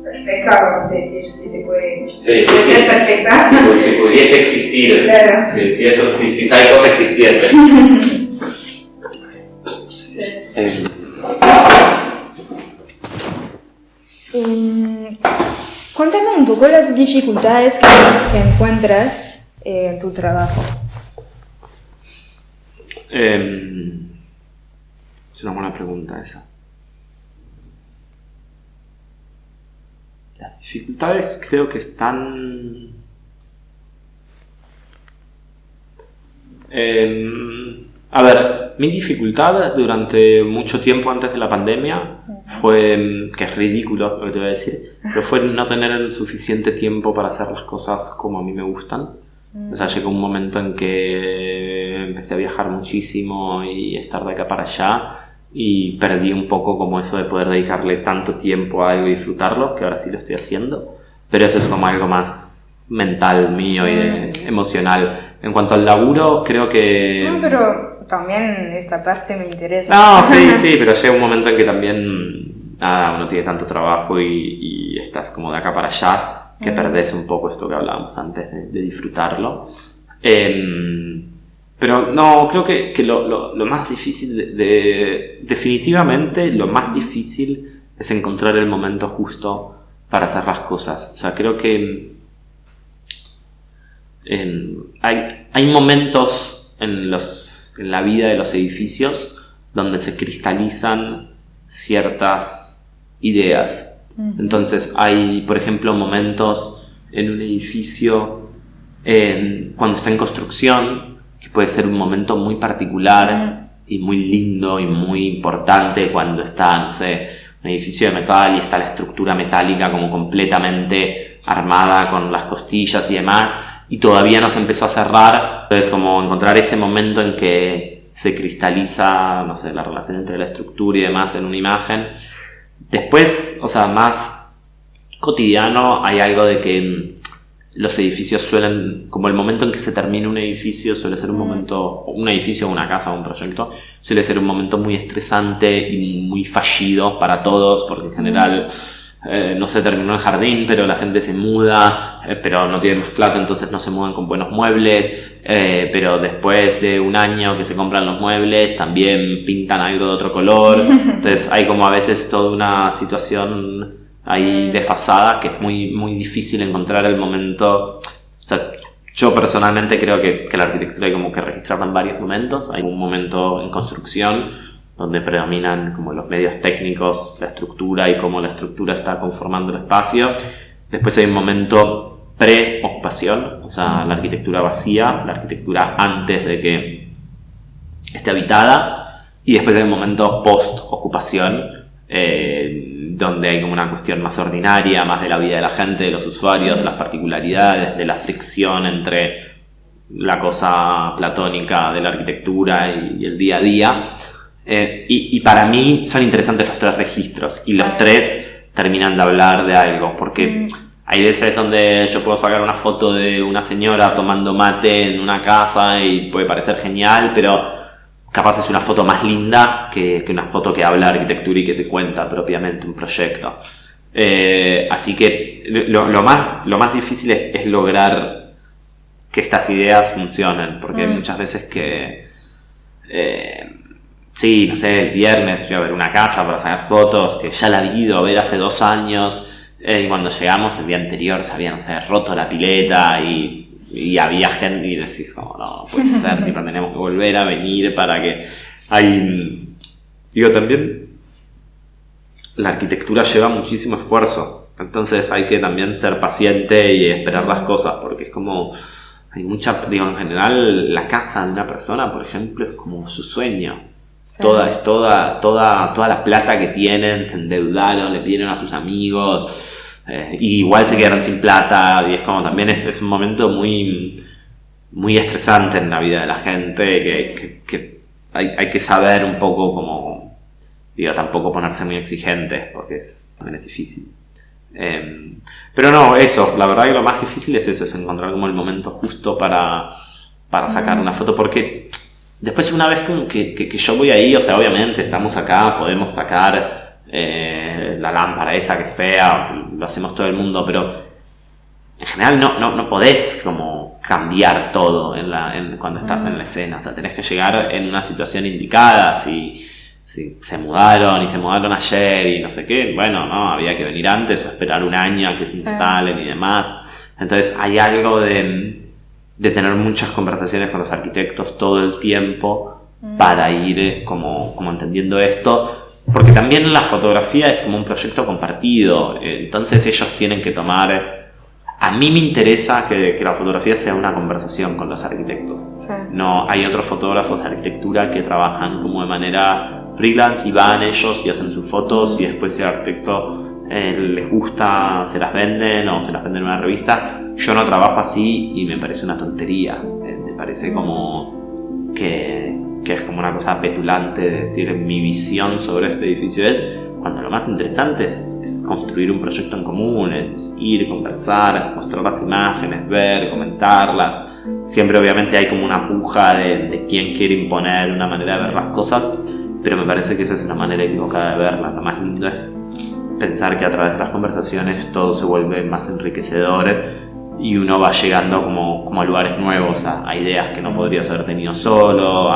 perfecta, no sé si se puede ser perfecta. Si pudiese existir, claro. si tal cosa existiese. Cuéntame un poco las dificultades que encuentras en tu trabajo. Es una buena pregunta esa. Las dificultades creo que están... a ver, mi dificultad durante mucho tiempo antes de la pandemia fue, que es ridículo lo que te voy a decir, pero fue no tener el suficiente tiempo para hacer las cosas como a mí me gustan. O sea, llegó un momento en que empecé a viajar muchísimo y estar de acá para allá y perdí un poco como eso de poder dedicarle tanto tiempo a algo y disfrutarlo, que ahora sí lo estoy haciendo, pero eso es como algo más mental mío y emocional. En cuanto al laburo, creo que... No, pero también esta parte me interesa. No, sí, pero llega un momento en que también uno tiene tanto trabajo y estás como de acá para allá, que perdés un poco esto que hablábamos antes de disfrutarlo. Pero no, creo que lo más difícil definitivamente lo más difícil es encontrar el momento justo para hacer las cosas. O sea, creo que hay momentos en la vida de los edificios donde se cristalizan ciertas ideas. Entonces hay, por ejemplo, momentos en un edificio cuando está en construcción, que puede ser un momento muy particular y muy lindo y muy importante, cuando está, no sé, un edificio de metal y está la estructura metálica como completamente armada con las costillas y demás, y todavía no se empezó a cerrar. Entonces, como encontrar ese momento en que se cristaliza, no sé, la relación entre la estructura y demás en una imagen. Después, o sea, más cotidiano, hay algo de que los edificios suelen, como el momento en que se termina un edificio suele ser un momento, un edificio, una casa, un proyecto, suele ser un momento muy estresante y muy fallido para todos, porque en general no se terminó el jardín, pero la gente se muda, pero no tiene más plata, entonces no se mudan con buenos muebles, pero después de un año que se compran los muebles también pintan algo de otro color. Entonces hay como a veces toda una situación ahí desfasada que es muy, muy difícil encontrar el momento. O sea, yo personalmente creo que la arquitectura hay como que registrarla en varios momentos. Hay un momento en construcción donde predominan como los medios técnicos, la estructura y cómo la estructura está conformando el espacio. Después hay un momento pre-ocupación, o sea, la arquitectura vacía, la arquitectura antes de que esté habitada. Y después hay un momento post-ocupación, donde hay como una cuestión más ordinaria, más de la vida de la gente, de los usuarios, de las particularidades, de la fricción entre la cosa platónica de la arquitectura y el día a día. Y para mí son interesantes los tres registros y los tres terminan de hablar de algo, porque hay veces donde yo puedo sacar una foto de una señora tomando mate en una casa y puede parecer genial, pero capaz es una foto más linda que una foto que habla de arquitectura y que te cuenta propiamente un proyecto. Así que lo más difícil es lograr que estas ideas funcionen, porque hay muchas veces que sí, no sé, el viernes fui a ver una casa para sacar fotos que ya la había ido a ver hace 2 años, y cuando llegamos el día anterior se había, no sé, roto la pileta y había gente y decís como no puede ser, tipo, tenemos que volver a venir para que hay... Digo, también la arquitectura lleva muchísimo esfuerzo, entonces hay que también ser paciente y esperar las cosas, porque es como hay mucha, digo, en general la casa de una persona, por ejemplo, es como su sueño. Sí. Toda la plata que tienen, se endeudaron, le pidieron a sus amigos, y igual se quedaron sin plata, y es como también es un momento muy, muy estresante en la vida de la gente, que hay que saber un poco como, digo, tampoco ponerse muy exigentes, porque también es difícil. Pero no, eso, la verdad que lo más difícil es eso, es encontrar como el momento justo para sacar una foto, porque después una vez que yo voy ahí, o sea, obviamente estamos acá, podemos sacar la lámpara esa que es fea, lo hacemos todo el mundo, pero en general no podés como cambiar todo cuando estás en la escena, o sea, tenés que llegar en una situación indicada, si se mudaron ayer y no sé qué, bueno, no, había que venir antes o esperar un año a que se instalen y demás. Entonces hay algo de tener muchas conversaciones con los arquitectos todo el tiempo para ir como entendiendo esto, porque también la fotografía es como un proyecto compartido, entonces ellos tienen que tomar... A mí me interesa que la fotografía sea una conversación con los arquitectos. Sí. No, hay otros fotógrafos de arquitectura que trabajan como de manera freelance y van ellos y hacen sus fotos y después si al arquitecto les gusta, se las venden o se las venden en una revista. Yo no trabajo así y me parece una tontería. Me parece como que es como una cosa petulante de decir mi visión sobre este edificio es... Cuando lo más interesante es construir un proyecto en común, es ir, conversar, mostrar las imágenes, ver, comentarlas. Siempre obviamente hay como una puja de quién quiere imponer una manera de ver las cosas, pero me parece que esa es una manera equivocada de verlas. Lo más lindo es pensar que a través de las conversaciones todo se vuelve más enriquecedor y uno va llegando como a lugares nuevos, a ideas que no podrías haber tenido solo,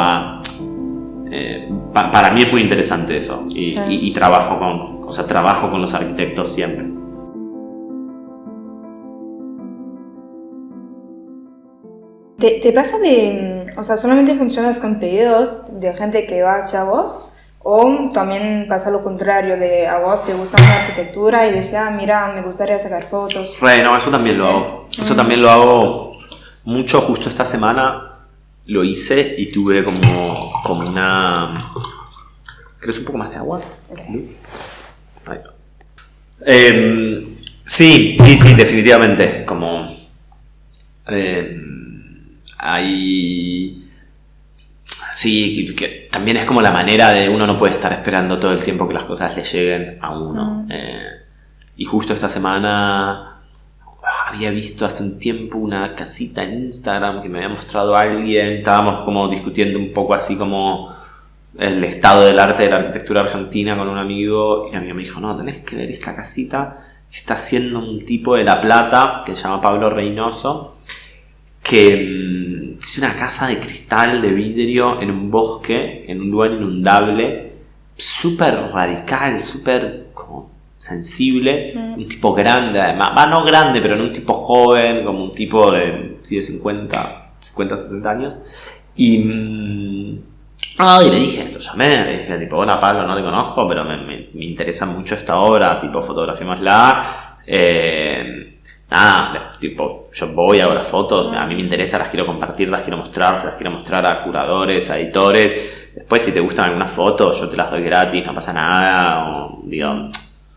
para mí es muy interesante eso y trabajo con los arquitectos siempre. ¿Te pasa o sea, solamente funcionas con pedidos de gente que va hacia vos o también pasa lo contrario, de a vos te gusta una arquitectura y dices, mira, me gustaría sacar fotos? No, eso también lo hago. Eso también lo hago mucho. Justo esta semana lo hice y tuve como una... ¿Querés un poco más de agua? Sí, definitivamente. Como sí, que también es como la manera de uno no puede estar esperando todo el tiempo que las cosas le lleguen a uno. Y justo esta semana había visto hace un tiempo una casita en Instagram que me había mostrado alguien. Estábamos como discutiendo un poco así como el estado del arte de la arquitectura argentina con un amigo, y el amigo me dijo, no, tenés que ver esta casita que está haciendo un tipo de La Plata que se llama Pablo Reynoso, que es una casa de cristal, de vidrio, en un bosque, en un lugar inundable, súper radical, súper como sensible, un tipo grande además, no grande, pero no un tipo joven, como un tipo de 50, 60 años, y le dije, lo llamé, le dije, tipo, bueno, Pablo, no te conozco, pero me interesa mucho esta obra, tipo, fotografiémosla. Tipo, yo voy, hago las fotos, a mí me interesa, las quiero compartir, las quiero mostrar, se las quiero mostrar a curadores, a editores. Después, si te gustan algunas fotos, yo te las doy gratis, no pasa nada,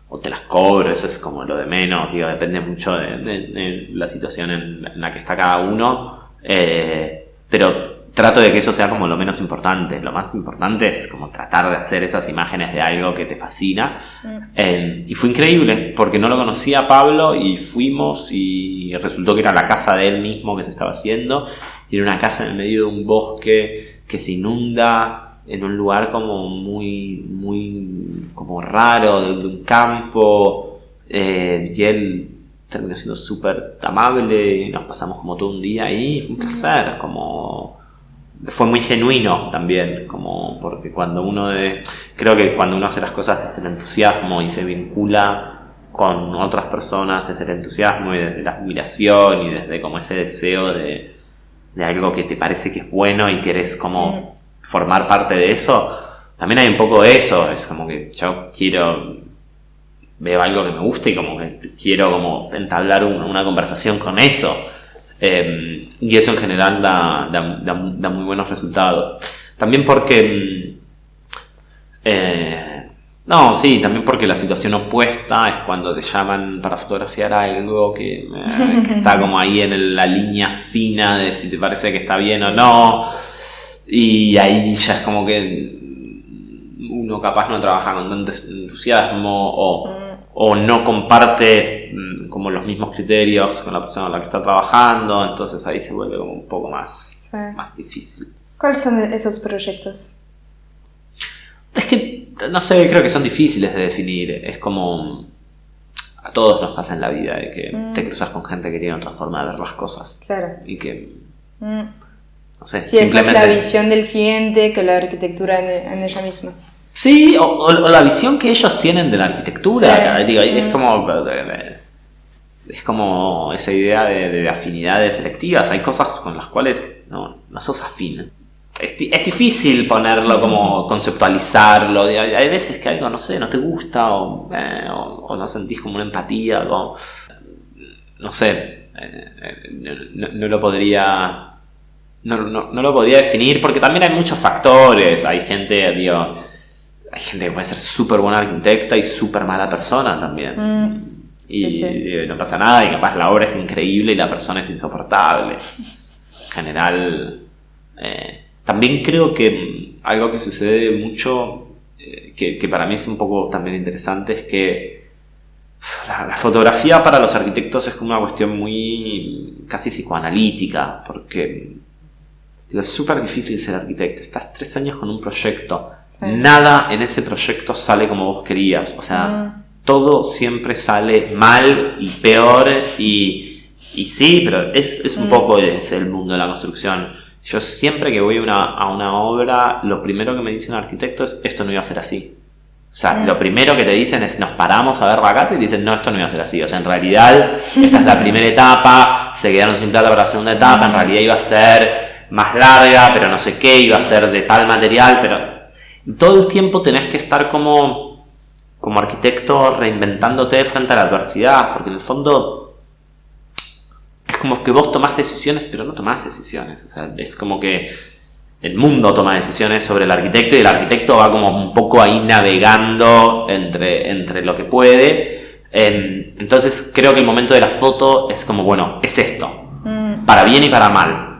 o te las cobro, eso es como lo de menos, depende mucho de la situación en la que está cada uno. Pero trato de que eso sea como lo menos importante. Lo más importante es como tratar de hacer esas imágenes de algo que te fascina. Y fue increíble, porque no lo conocía a Pablo y fuimos y resultó que era la casa de él mismo que se estaba haciendo. Y era una casa en el medio de un bosque que se inunda en un lugar como muy, muy como raro, de un campo. Y él terminó siendo súper amable y nos pasamos como todo un día ahí. Fue un placer, fue muy genuino también, como porque creo que cuando uno hace las cosas desde el entusiasmo y se vincula con otras personas desde el entusiasmo y desde la admiración y desde como ese deseo de algo que te parece que es bueno y querés como formar parte de eso, también hay un poco de eso. Es como que yo veo algo que me gusta y como que quiero como entablar una conversación con eso. Y eso en general da muy buenos resultados. También porque... también porque la situación opuesta es cuando te llaman para fotografiar algo que está como ahí en la línea fina de si te parece que está bien o no. Y ahí ya es como que uno capaz no trabaja con tanto entusiasmo o no comparte como los mismos criterios con la persona con la que está trabajando, entonces ahí se vuelve como un poco más difícil. ¿Cuáles son esos proyectos? Es que, no sé, creo que son difíciles de definir. Es como... A todos nos pasa en la vida de que te cruzas con gente que tiene otra forma de ver las cosas. Claro. Y que... No sé, sí, simplemente... esa es la visión del cliente que la arquitectura en ella misma. Sí, o la visión que ellos tienen de la arquitectura. Sí. Digo, es como esa idea de afinidades selectivas. Hay cosas con las cuales no sos afín. Es difícil ponerlo como conceptualizarlo. Hay veces que algo, no sé, no te gusta o no sentís como una empatía. No sé, no lo podría... No lo podría definir porque también hay muchos factores. Hay gente que puede ser súper buena arquitecta y súper mala persona también. Y no pasa nada y capaz la obra es increíble y la persona es insoportable. En general, también creo que algo que sucede mucho, que para mí es un poco también interesante, es que la fotografía para los arquitectos es como una cuestión muy casi psicoanalítica, porque es súper difícil ser arquitecto. Estás 3 años con un proyecto, nada en ese proyecto sale como vos querías, o sea, todo siempre sale mal y peor y sí, pero es un poco el mundo de la construcción. Yo siempre que voy a una obra, lo primero que me dice un arquitecto es: esto no iba a ser así. O sea, lo primero que te dicen es: nos paramos a ver la casa y te dicen: no, esto no iba a ser así. O sea, en realidad esta es la primera etapa, se quedaron sin plata para la segunda etapa, en realidad iba a ser más larga, pero no sé qué, iba a ser de tal material, pero todo el tiempo tenés que estar como arquitecto reinventándote frente a la adversidad, porque en el fondo es como que vos tomás decisiones, pero no tomás decisiones. O sea, es como que el mundo toma decisiones sobre el arquitecto y el arquitecto va como un poco ahí navegando entre lo que puede. Entonces creo que el momento de la foto es como, bueno, es esto, para bien y para mal.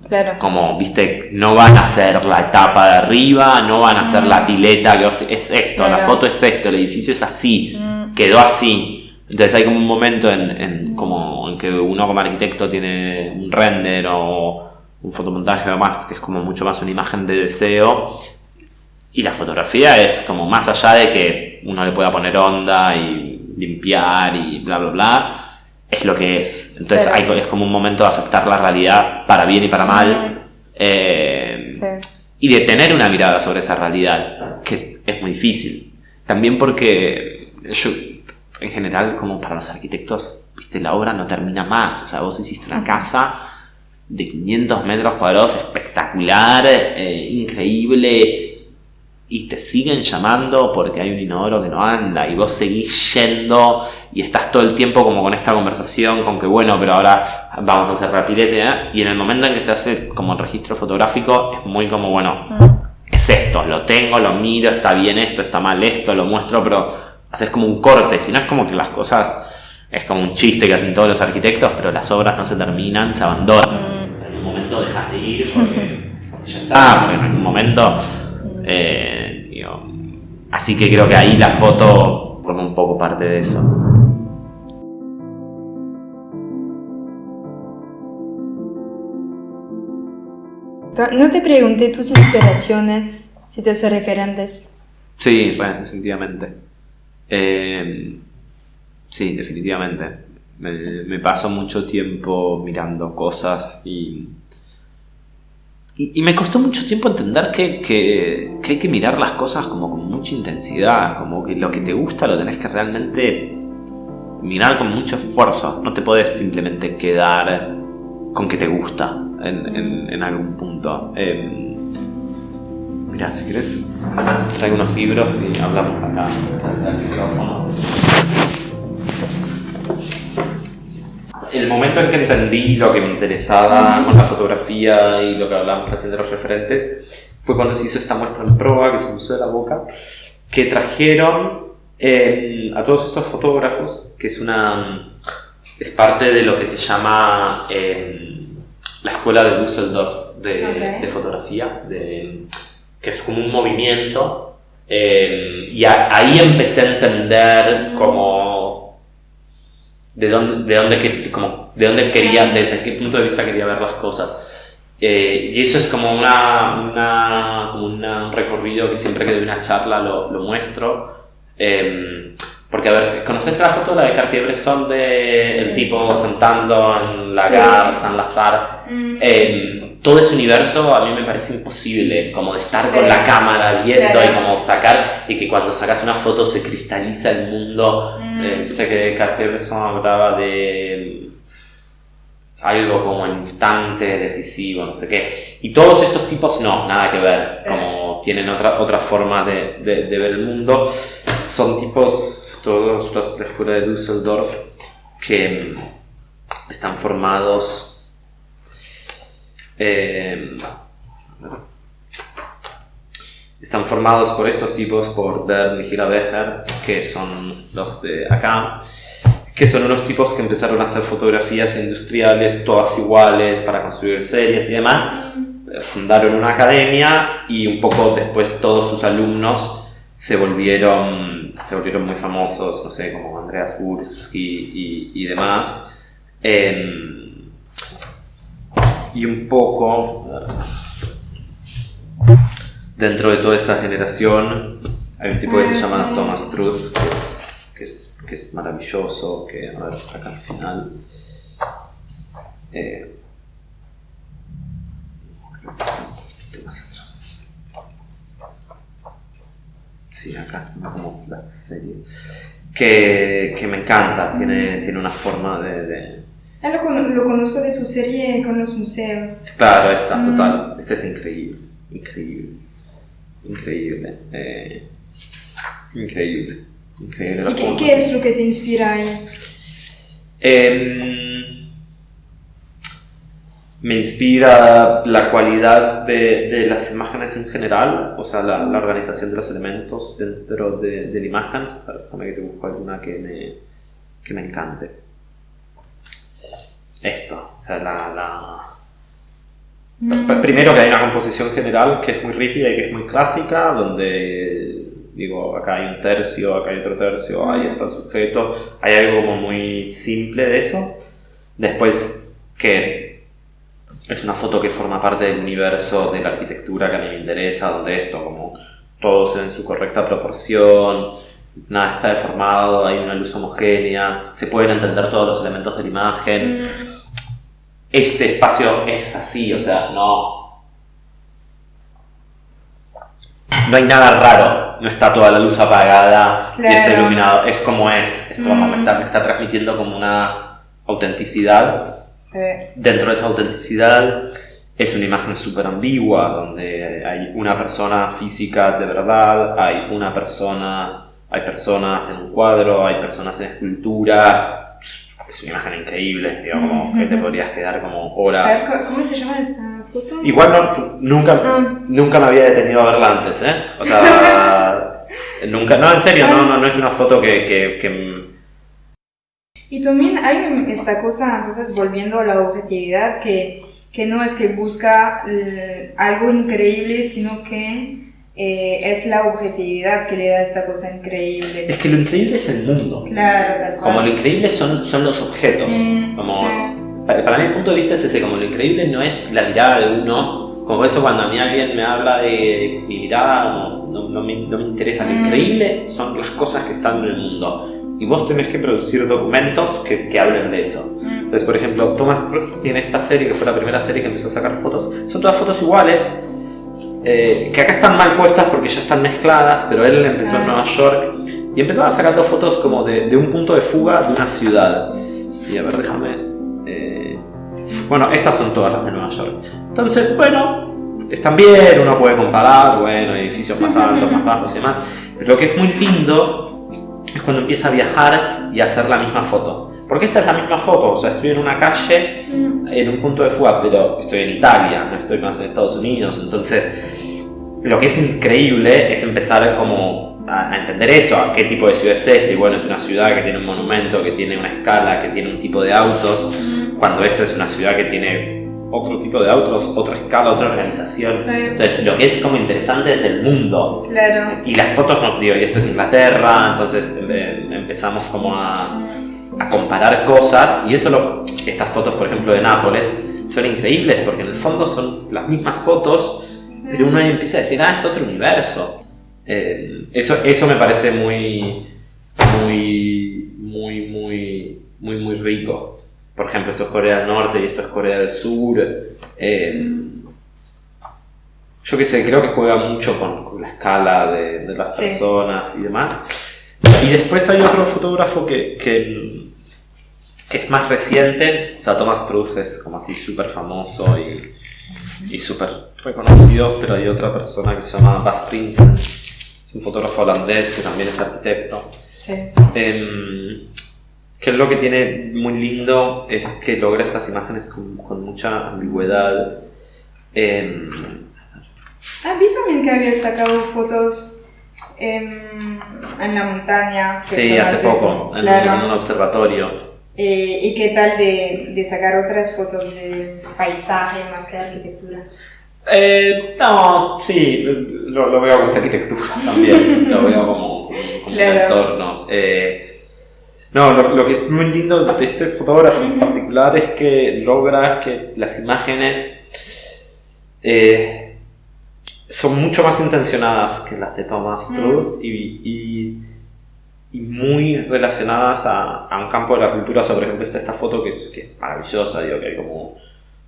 Claro. Como, viste, no van a hacer la etapa de arriba, no van a hacer la pileta, es esto, claro. La foto es esto, el edificio es así, quedó así. Entonces hay como un momento en que uno como arquitecto tiene un render o un fotomontaje o más, que es como mucho más una imagen de deseo, y la fotografía es como más allá de que uno le pueda poner onda y limpiar y bla bla bla, es lo que es. Entonces es como un momento de aceptar la realidad para bien y para mal, y de tener una mirada sobre esa realidad, que es muy difícil. También porque yo, en general, como para los arquitectos, viste, la obra no termina más. O sea, vos hiciste una casa de 500 metros cuadrados espectacular, increíble, y te siguen llamando porque hay un inodoro que no anda y vos seguís yendo y estás todo el tiempo como con esta conversación con que bueno, pero ahora vamos a hacer rapidete, y en el momento en que se hace como el registro fotográfico es muy como bueno, es esto, lo tengo, lo miro, está bien esto, está mal esto, lo muestro, pero haces como un corte, si no es como que las cosas, es como un chiste que hacen todos los arquitectos, pero las obras no se terminan, se abandonan. En un momento dejas de ir porque ya está, porque en algún momento así que creo que ahí la foto forma un poco parte de eso. No te pregunté tus inspiraciones, si te hace referentes. Sí, definitivamente. Sí, definitivamente. Me paso mucho tiempo mirando cosas y me costó mucho tiempo entender que hay que mirar las cosas como con mucha intensidad, como que lo que te gusta lo tenés que realmente mirar con mucho esfuerzo. No te podés simplemente quedar con que te gusta en algún punto. Mira, si querés, traigo unos libros y hablamos acá, cerca del micrófono. el momento en que entendí lo que me interesaba con la fotografía y lo que hablábamos recién de los referentes fue cuando se hizo esta muestra en proa, que es el Museo de la Boca, que trajeron a todos estos fotógrafos, que es parte de lo que se llama la Escuela de Düsseldorf de fotografía, que es como un movimiento, y ahí empecé a entender como de dónde quería, desde qué punto de vista quería ver las cosas. Y eso es como un recorrido que siempre que doy una charla lo muestro. Porque, a ver, ¿conoces la foto la de Cartier-Bresson el tipo sentando en la Gare Saint-Lazare? Todo ese universo a mí me parece imposible, como de estar con la cámara viendo y como sacar, y que cuando sacas una foto se cristaliza el mundo. Viste que Cartier-Bresson hablaba de algo como el instante decisivo, no sé qué, y todos estos tipos no, nada que ver, como tienen otra forma de ver el mundo. Son tipos, todos los de la escuela de Düsseldorf, que están formados por estos tipos, por Bernd y Gira Becher, que son los de acá, que son unos tipos que empezaron a hacer fotografías industriales todas iguales para construir series y demás. Fundaron una academia y un poco después todos sus alumnos se volvieron muy famosos, no sé, como Andreas Gursky y demás. Y un poco dentro de toda esta generación hay un tipo que se llama Thomas Truth, que es maravilloso, que a ver, acá al final creo que está un poquito más atrás. Sí, acá, como la serie. Que me encanta, tiene una forma de... Lo conozco de su serie con los museos. Claro, esta, total. Este es increíble. ¿Y qué es lo que te inspira ahí? Me inspira la cualidad de las imágenes en general, o sea, la organización de los elementos dentro de la imagen. Déjame que te busco alguna que me encante. Esto, o sea, primero que hay una composición general que es muy rígida y que es muy clásica, donde, digo, acá hay un tercio, acá hay otro tercio, ahí está el sujeto, hay algo como muy simple de eso. Después, que es una foto que forma parte del universo de la arquitectura que a mí me interesa, donde esto, como todos en su correcta proporción, nada está deformado, hay una luz homogénea, se pueden entender todos los elementos de la imagen. Este espacio es así, o sea, no hay nada raro, no está toda la luz apagada y está iluminado, es como es. Esto me está transmitiendo como una autenticidad. Sí. Dentro de esa autenticidad es una imagen súper ambigua, donde hay una persona física de verdad, hay personas en un cuadro, hay personas en escultura. Es una imagen increíble, digo, como que te podrías quedar como horas. A ver, ¿cómo se llama esta foto? Igual nunca me había detenido a verla antes, ¿eh? O sea, nunca, no, en serio, no es una foto que... Y también hay esta cosa, entonces, volviendo a la objetividad, que no es que busca algo increíble, sino que es la objetividad que le da esta cosa increíble. Es que lo increíble es el mundo. Claro, tal cual. Como lo increíble son los objetos. Para mí el punto de vista es ese, como lo increíble no es la mirada de uno. Como por eso cuando a mí alguien me habla de mi mirada, no me interesa. Lo increíble son las cosas que están en el mundo. Y vos tenés que producir documentos que hablen de eso. Entonces, por ejemplo, Thomas Truth tiene esta serie, que fue la primera serie que empezó a sacar fotos. Son todas fotos iguales, que acá están mal puestas porque ya están mezcladas, pero él empezó en Nueva York y empezaba sacando fotos como de un punto de fuga de una ciudad. Y a ver, déjame... Bueno, estas son todas las de Nueva York. Entonces, bueno, están bien, uno puede comparar, bueno, edificios más altos, más bajos y demás. Pero lo que es muy lindo es cuando empieza a viajar y a hacer la misma foto. porque esta es la misma foto, o sea, estoy en una calle, en un punto de fuga, pero estoy en Italia, no estoy más en Estados Unidos, entonces lo que es increíble es empezar como a entender eso, a qué tipo de ciudad es esta, y bueno, es una ciudad que tiene un monumento, que tiene una escala, que tiene un tipo de autos, cuando esta es una ciudad que tiene otro tipo de autos, otra escala, otra organización. Sí. Entonces lo que es como interesante es el mundo. Claro. Y las fotos, no, digo, y esto es Inglaterra, entonces empezamos como a comparar cosas, y eso estas fotos, por ejemplo, de Nápoles, son increíbles porque en el fondo son las mismas fotos, sí, pero uno empieza a decir, es otro universo. Eso me parece muy rico. Por ejemplo, esto es Corea del Norte y esto es Corea del Sur. Yo qué sé, creo que juega mucho con la escala de las personas y demás. Y después hay otro fotógrafo que es más reciente, o sea, Thomas Truth es como así súper famoso y súper reconocido, pero hay otra persona que se llama Bas Prinsen, es un fotógrafo holandés que también es arquitecto. Sí. Que lo que tiene muy lindo es que logra estas imágenes con mucha ambigüedad. Vi también que había sacado fotos en la montaña. Sí, hace poco, en un observatorio. ¿Y qué tal de sacar otras fotos de paisaje más que de arquitectura? No, sí, lo veo como arquitectura también, lo veo como un entorno. No, lo que es muy lindo de este fotógrafo en particular es que logra que las imágenes son mucho más intencionadas que las de Thomas Truth y muy relacionadas a un campo de la cultura. O sea, por ejemplo, esta foto que es maravillosa, digo, que hay como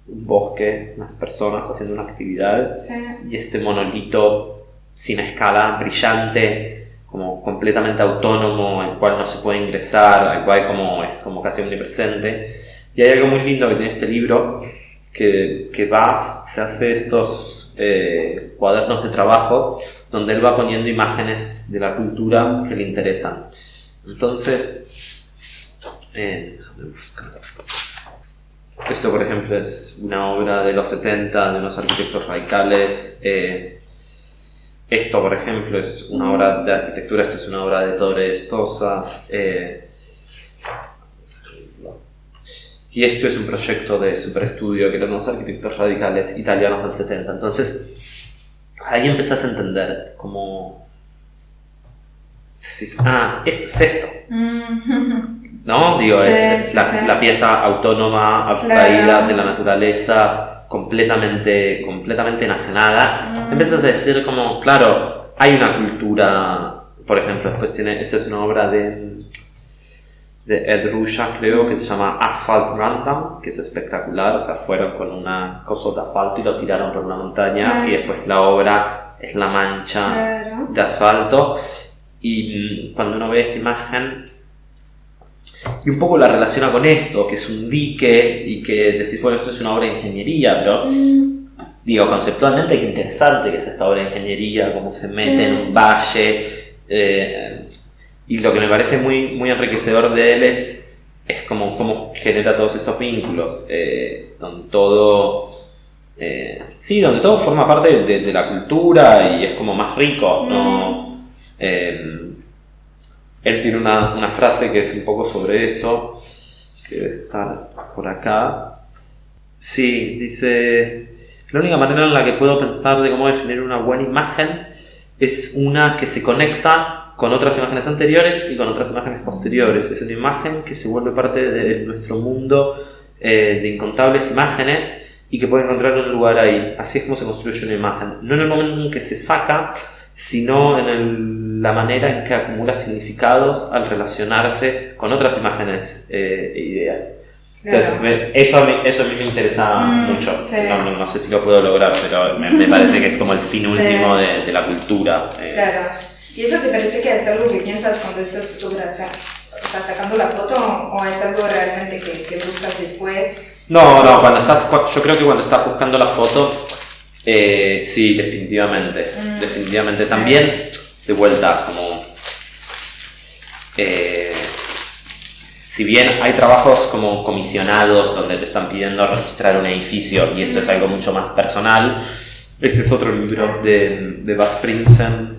un bosque, unas personas haciendo una actividad, y este monolito sin escala, brillante, como completamente autónomo, al cual no se puede ingresar, al cual es como casi omnipresente. Y hay algo muy lindo que tiene este libro, que se hace estos cuadernos de trabajo donde él va poniendo imágenes de la cultura que le interesan. Entonces, déjame buscar. Esto, por ejemplo, es una obra de los 70 de unos arquitectos radicales. Esto, por ejemplo, es una obra de arquitectura, esto es una obra de Ettore Stosas. Y esto es un proyecto de superestudio que eran unos arquitectos radicales italianos del 70. Entonces, ahí empezás a entender como... esto es esto. ¿No? Digo, es la pieza autónoma, abstraída de la naturaleza, completamente enajenada. Empiezas a decir como, claro, hay una cultura, por ejemplo, después esta es una obra de Ed Ruscha, creo, que se llama Asphalt Random, que es espectacular. O sea, fueron con una cosa de asfalto y lo tiraron por una montaña, y después la obra es la mancha de asfalto. Y cuando uno ve esa imagen y un poco la relaciona con esto, que es un dique, y que decís, bueno, esto es una obra de ingeniería, pero digo, conceptualmente qué interesante que es esta obra de ingeniería, cómo se mete en un valle, y lo que me parece muy, muy enriquecedor de él es cómo genera todos estos vínculos, donde todo forma parte de la cultura y es como más rico, ¿no? Él tiene una frase que es un poco sobre eso, que debe estar por acá. Sí, dice: la única manera en la que puedo pensar de cómo definir una buena imagen es una que se conecta con otras imágenes anteriores y con otras imágenes posteriores. Es una imagen que se vuelve parte de nuestro mundo de incontables imágenes y que puede encontrar un lugar ahí. Así es como se construye una imagen. No en el momento en que se saca, sino en la manera en que acumula significados al relacionarse con otras imágenes e ideas. Entonces, eso a mí me interesa mucho. Sí. No sé si lo puedo lograr, pero me parece que es como el fin último de la cultura. Claro. ¿Y eso te parece que es algo que piensas cuando estás fotografiando? O sea, sacando la foto, ¿o es algo realmente que buscas después? No, yo creo que cuando estás buscando la foto, sí, definitivamente. Definitivamente. Sí. También, de vuelta, como... si bien hay trabajos como comisionados donde te están pidiendo registrar un edificio y esto es algo mucho más personal, este es otro libro de Bas Prinsen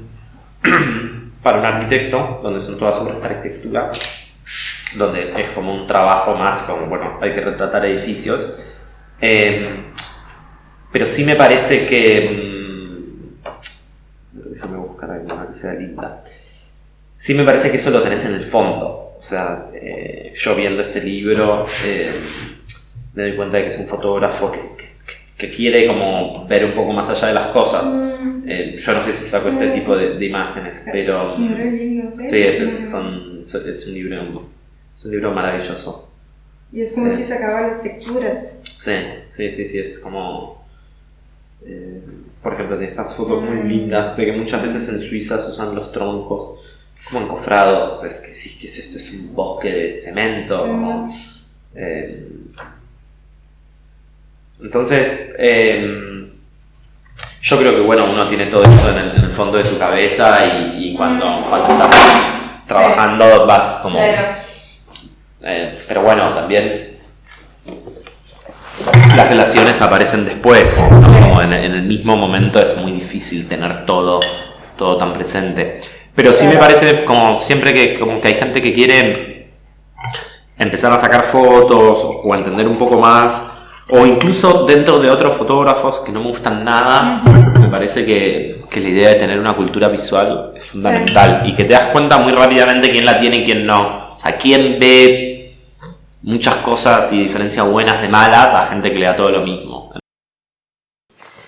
para un arquitecto, donde son todas obras de arquitectura, donde es como un trabajo más como, bueno, hay que retratar edificios. Pero sí me parece que... déjame buscar alguna que sea linda. Sí me parece que eso lo tenés en el fondo. O sea, yo viendo este libro me doy cuenta de que es un fotógrafo que quiere como ver un poco más allá de las cosas. Yo no sé si saco este tipo de imágenes, pero... Son re lindos, ¿eh? Sí, es un libro maravilloso. Y es como si sacaba las texturas. Sí, es como... por ejemplo, tiene estas fotos muy lindas de que muchas veces en Suiza se usan los troncos como encofrados. Entonces, ¿qué es esto? Es un bosque de cemento. Sí. Como, entonces, yo creo que bueno, uno tiene todo esto en el fondo de su cabeza y cuando estás trabajando vas como... Claro. Pero bueno, también las relaciones aparecen después, ¿no? Como en el mismo momento es muy difícil tener todo tan presente. Pero sí me parece como siempre que hay gente que quiere empezar a sacar fotos o a entender un poco más, o incluso dentro de otros fotógrafos que no me gustan nada, me parece que la idea de tener una cultura visual es fundamental y que te das cuenta muy rápidamente quién la tiene y quién no. O sea, quién ve muchas cosas y diferencia buenas de malas a gente que le da todo lo mismo.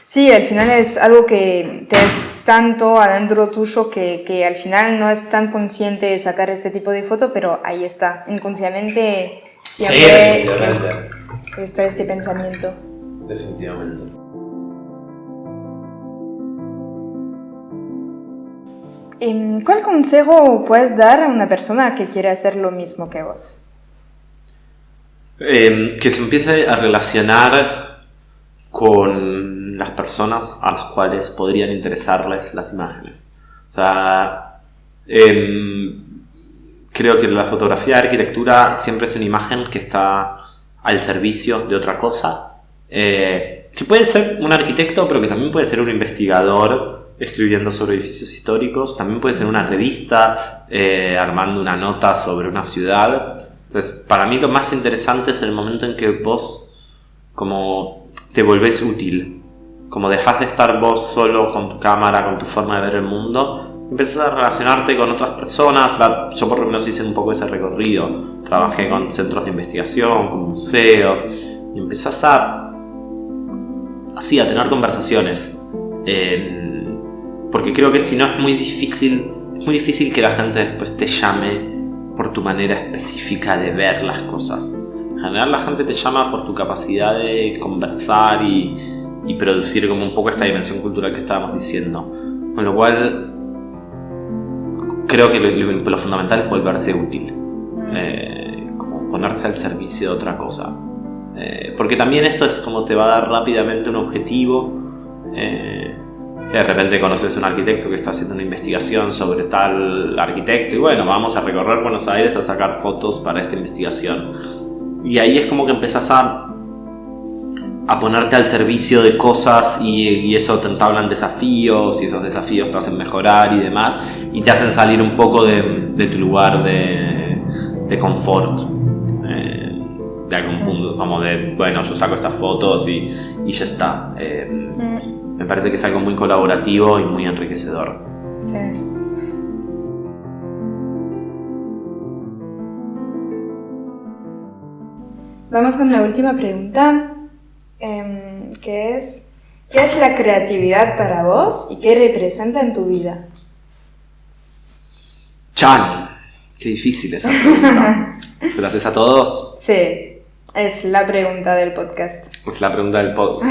Sí, al final es algo que te es tanto adentro tuyo que al final no es tan consciente de sacar este tipo de foto, pero ahí está, inconscientemente siempre está este pensamiento. Definitivamente. ¿Cuál consejo puedes dar a una persona que quiere hacer lo mismo que vos? Que se empiece a relacionar con las personas a las cuales podrían interesarles las imágenes. O sea, creo que la fotografía de arquitectura siempre es una imagen que está al servicio de otra cosa. Que puede ser un arquitecto, pero que también puede ser un investigador escribiendo sobre edificios históricos. También puede ser una revista armando una nota sobre una ciudad. Entonces, para mí lo más interesante es el momento en que vos como te volvés útil, como dejás de estar vos solo con tu cámara, con tu forma de ver el mundo, empezás a relacionarte con otras personas. Yo por lo menos hice un poco ese recorrido, trabajé con centros de investigación, con museos, y empezás a tener conversaciones, porque creo que si no es muy difícil que la gente después te llame por tu manera específica de ver las cosas. En general la gente te llama por tu capacidad de conversar y producir como un poco esta dimensión cultural que estábamos diciendo. Con lo cual creo que lo fundamental es volverse útil, como ponerse al servicio de otra cosa, porque también eso es como te va a dar rápidamente un objetivo. Que de repente conoces a un arquitecto que está haciendo una investigación sobre tal arquitecto y bueno, vamos a recorrer Buenos Aires a sacar fotos para esta investigación. Y ahí es como que empezás a ponerte al servicio de cosas y eso te entablan desafíos y esos desafíos te hacen mejorar y demás y te hacen salir un poco de tu lugar de confort, de algún punto, como de bueno, yo saco estas fotos y ya está. Me parece que es algo muy colaborativo y muy enriquecedor. Sí. Vamos con la última pregunta, que es: ¿qué es la creatividad para vos y qué representa en tu vida? ¡Chan! Qué difícil esa pregunta. ¿Se la haces a todos? Sí, es la pregunta del podcast. Es la pregunta del podcast.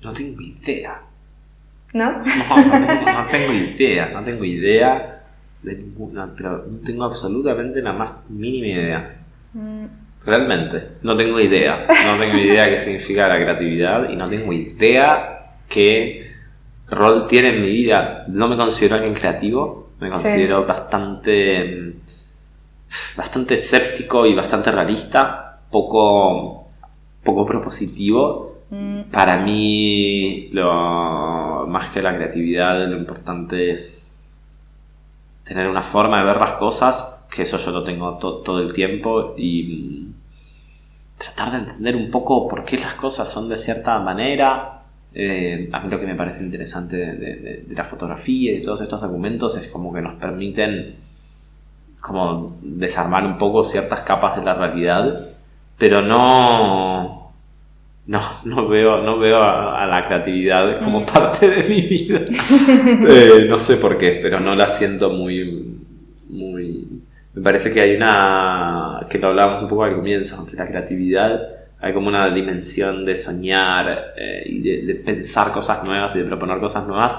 No tengo idea. ¿No? No tengo idea de ninguna, pero no tengo absolutamente la más mínima idea. Realmente, no tengo idea. No tengo idea qué significa la creatividad y no tengo idea qué rol tiene en mi vida. No me considero alguien creativo, me considero bastante escéptico y bastante realista, poco propositivo. Para mí, lo más que la creatividad, lo importante es tener una forma de ver las cosas, que eso yo lo tengo todo el tiempo, y tratar de entender un poco por qué las cosas son de cierta manera. A mí lo que me parece interesante de la fotografía y de todos estos documentos es como que nos permiten como desarmar un poco ciertas capas de la realidad, pero no veo a la creatividad como parte de mi vida. No sé por qué, pero no la siento muy. Me parece que hay que lo hablábamos un poco al comienzo, que la creatividad hay como una dimensión de soñar y de pensar cosas nuevas y de proponer cosas nuevas,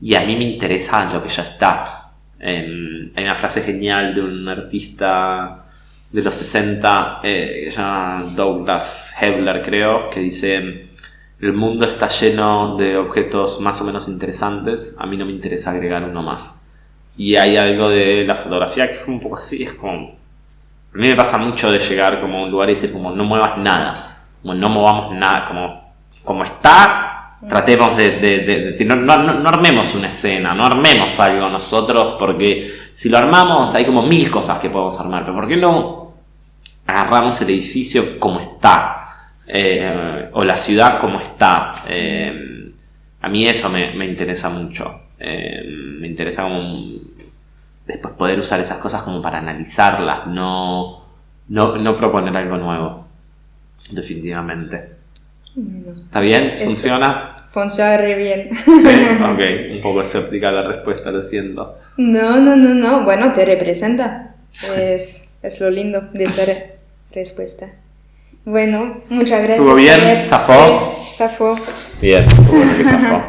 y a mí me interesa lo que ya está. Hay una frase genial de un artista de los 60 que se llama Douglas Hebler, creo, que dice: el mundo está lleno de objetos más o menos interesantes, a mí no me interesa agregar uno más. Y hay algo de la fotografía que es un poco así, es como... A mí me pasa mucho de llegar como a un lugar y decir como no muevas nada, como no movamos nada, como está, tratemos de no armemos una escena, no armemos algo nosotros, porque si lo armamos hay como 1000 cosas que podemos armar, pero ¿por qué no agarramos el edificio como está? O la ciudad como está. A mí eso me interesa mucho. Me interesa como después poder usar esas cosas como para analizarlas, no proponer algo nuevo, definitivamente. Bueno, ¿Está bien? ¿Funciona? Funciona re bien. Sí, ok, un poco escéptica la respuesta, lo siento. No, bueno, te representa. Es lo lindo de esa respuesta. Bueno, muchas gracias. ¿Estuvo bien? ¿Zafó? Sí, zafó. Bien, estuvo bueno que zafó.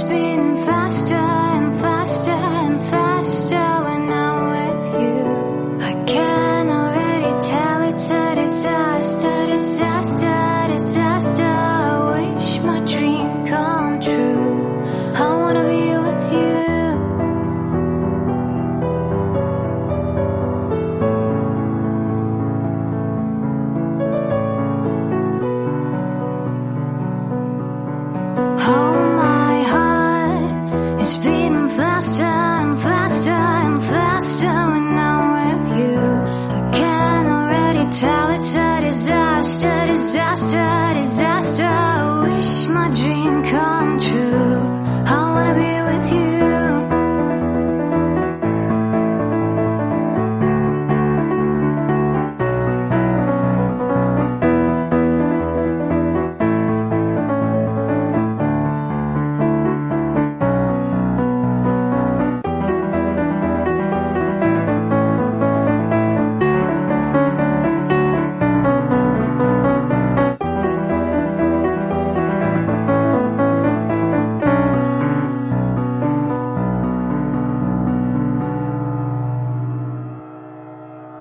It's been faster and faster and faster when I'm with you. I can already tell it's a disaster, disaster, disaster. I wish my dream come true. I wanna be with you. It's beating faster and faster and faster when I'm with you. I can already tell it's a disaster, disaster.